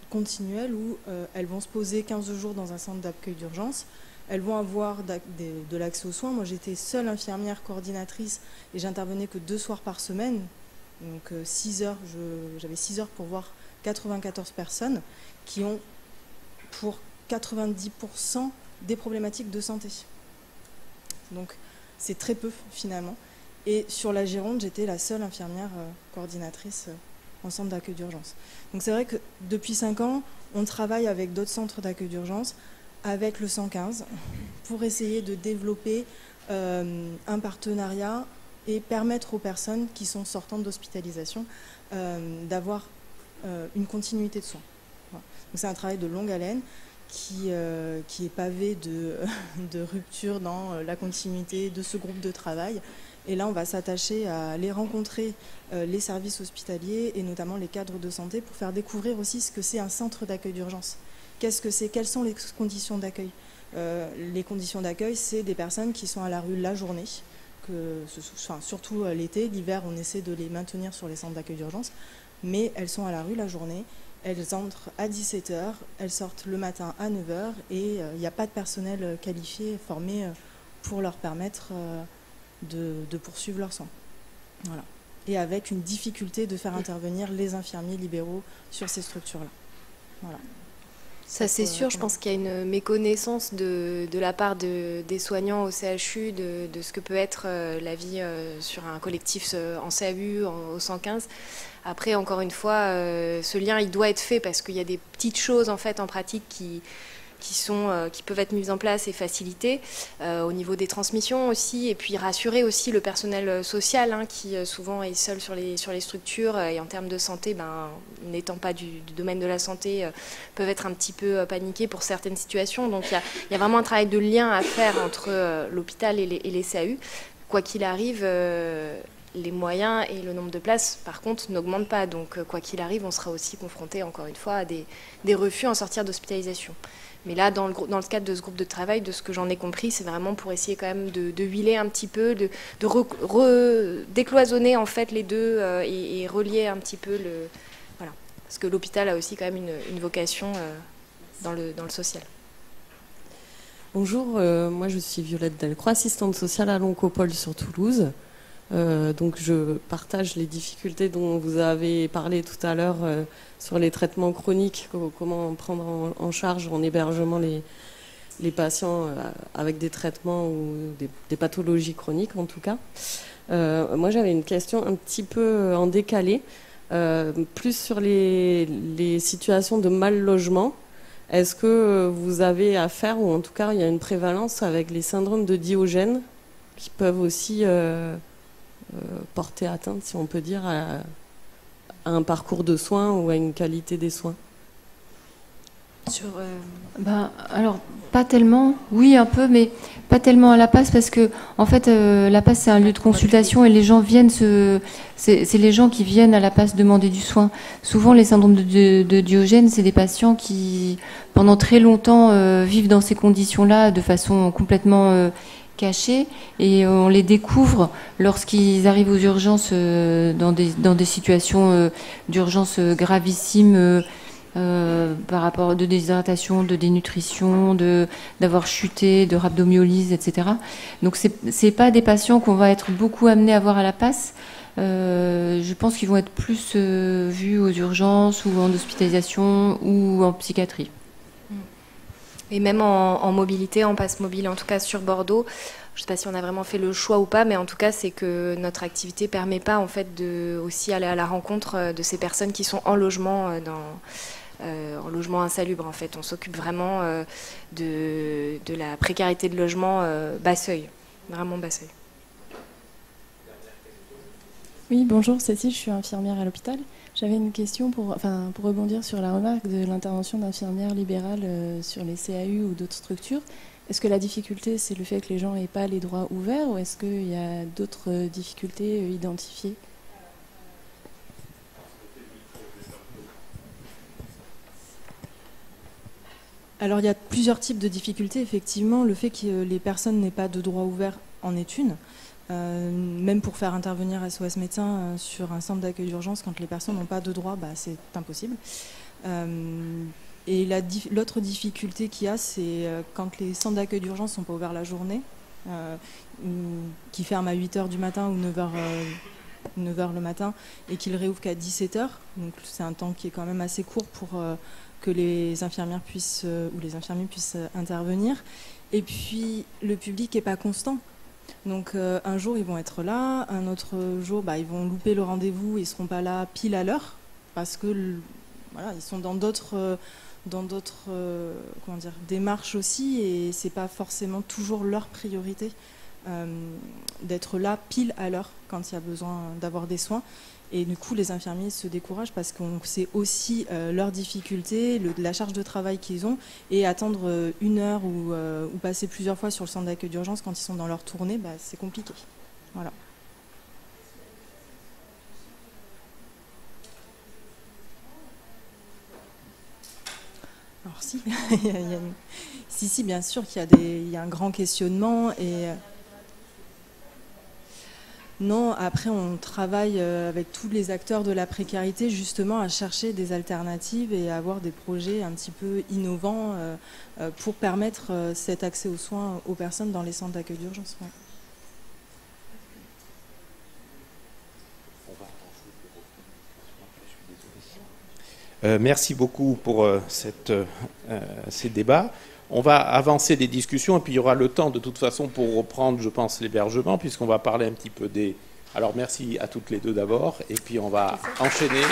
continuel où elles vont se poser 15 jours dans un centre d'accueil d'urgence. Elles vont avoir de l'accès aux soins. Moi, j'étais seule infirmière coordinatrice et j'intervenais que 2 soirs par semaine. Donc 6 heures, j'avais 6 heures pour voir 94 personnes qui ont pour 90% des problématiques de santé. Donc c'est très peu finalement. Et sur la Gironde, j'étais la seule infirmière coordinatrice en centre d'accueil d'urgence. Donc c'est vrai que depuis 5 ans, on travaille avec d'autres centres d'accueil d'urgence, avec le 115, pour essayer de développer un partenariat et permettre aux personnes qui sont sortantes d'hospitalisation d'avoir une continuité de soins. Voilà. Donc c'est un travail de longue haleine qui est pavé de ruptures dans la continuité de ce groupe de travail. Et là, on va s'attacher à aller rencontrer les services hospitaliers et notamment les cadres de santé pour faire découvrir aussi ce que c'est un centre d'accueil d'urgence. Qu'est-ce que c'est? Quelles sont les conditions d'accueil? Les conditions d'accueil, c'est des personnes qui sont à la rue la journée, surtout l'été. L'hiver, on essaie de les maintenir sur les centres d'accueil d'urgence, mais elles sont à la rue la journée. Elles entrent à 17h, elles sortent le matin à 9h et il n'y a pas de personnel qualifié, formé pour leur permettre de poursuivre leurs soins. Voilà. Et avec une difficulté de faire intervenir les infirmiers libéraux sur ces structures-là. Voilà. Ça c'est sûr, je pense qu'il y a une méconnaissance de la part des soignants au CHU de ce que peut être la vie sur un collectif en CAU, au 115. Après, encore une fois, ce lien il doit être fait parce qu'il y a des petites choses en fait en pratique qui peuvent être mises en place et facilitées au niveau des transmissions aussi, et puis rassurer aussi le personnel social qui souvent est seul sur les structures et en termes de santé, n'étant pas du domaine de la santé, peuvent être un petit peu paniqués pour certaines situations. Donc il y a vraiment un travail de lien à faire entre l'hôpital et les CAU. Quoi qu'il arrive, les moyens et le nombre de places, par contre, n'augmentent pas. Donc quoi qu'il arrive, on sera aussi confronté, encore une fois, à des refus en sortir d'hospitalisation. Mais là, dans le cadre de ce groupe de travail, de ce que j'en ai compris, c'est vraiment pour essayer quand même de huiler un petit peu, de décloisonner en fait les deux et relier un petit peu le... Voilà. Parce que l'hôpital a aussi quand même une vocation dans le social. Bonjour, moi je suis Violette Delcroix, assistante sociale à l'Oncopole sur Toulouse. Donc je partage les difficultés dont vous avez parlé tout à l'heure sur les traitements chroniques, comment prendre en charge en hébergement les patients avec des traitements ou des pathologies chroniques en tout cas. Moi j'avais une question un petit peu en décalé, plus sur les situations de mal logement. Est-ce que vous avez affaire, ou en tout cas il y a une prévalence avec les syndromes de Diogène qui peuvent aussi porter atteinte, si on peut dire, à un parcours de soins ou à une qualité des soins? Alors, pas tellement, oui un peu, mais pas tellement à la PAS, parce que en fait, la PAS c'est un lieu de consultation et les gens viennent c'est les gens qui viennent à la PAS demander du soin. Souvent, les syndromes de Diogène, c'est des patients qui, pendant très longtemps, vivent dans ces conditions-là de façon complètement cachés, et on les découvre lorsqu'ils arrivent aux urgences dans des situations d'urgence gravissimes par rapport de déshydratation, de dénutrition, d'avoir chuté, de rhabdomyolyse, etc. Donc c'est pas des patients qu'on va être beaucoup amenés à voir à la PAS. Je pense qu'ils vont être plus vus aux urgences ou en hospitalisation ou en psychiatrie. Et même en mobilité, en passe mobile, en tout cas sur Bordeaux, je ne sais pas si on a vraiment fait le choix ou pas, mais en tout cas, c'est que notre activité ne permet pas en fait, de aussi aller à la rencontre de ces personnes qui sont en logement, en logement insalubre. En fait. On s'occupe vraiment de la précarité de logement bas seuil, vraiment bas seuil. Oui, bonjour Cécile, je suis infirmière à l'hôpital. J'avais une question pour rebondir sur la remarque de l'intervention d'infirmières libérales sur les CAU ou d'autres structures. Est-ce que la difficulté, c'est le fait que les gens n'aient pas les droits ouverts, ou est-ce qu'il y a d'autres difficultés identifiées ? Alors il y a plusieurs types de difficultés. Effectivement, le fait que les personnes n'aient pas de droits ouverts en est une. Même pour faire intervenir SOS Médecins sur un centre d'accueil d'urgence, quand les personnes n'ont pas de droit, c'est impossible. Et l'autre difficulté qu'il y a, c'est quand les centres d'accueil d'urgence ne sont pas ouverts la journée, qui ferment à 8h du matin ou 9h le matin, et qu'ils réouvrent qu'à 17h. Donc c'est un temps qui est quand même assez court pour que les infirmières puissent, ou les infirmiers puissent intervenir. Et puis le public n'est pas constant. Donc un jour ils vont être là, un autre jour ils vont louper le rendez-vous, ils seront pas là pile à l'heure parce que voilà, ils sont dans d'autres démarches aussi, et c'est pas forcément toujours leur priorité d'être là pile à l'heure quand il y a besoin d'avoir des soins. Et du coup, les infirmiers se découragent parce qu'on sait aussi leurs difficultés, la charge de travail qu'ils ont, et attendre 1 heure ou passer plusieurs fois sur le centre d'accueil d'urgence quand ils sont dans leur tournée, c'est compliqué. Voilà. Alors si, si, bien sûr qu'il y a un grand questionnement et non, après on travaille avec tous les acteurs de la précarité justement à chercher des alternatives et à avoir des projets un petit peu innovants pour permettre cet accès aux soins aux personnes dans les centres d'accueil d'urgence. Ouais. Merci beaucoup pour ces débats. On va avancer des discussions et puis il y aura le temps de toute façon pour reprendre, je pense, l'hébergement, puisqu'on va parler un petit peu des... Alors merci à toutes les deux d'abord, et puis on va enchaîner.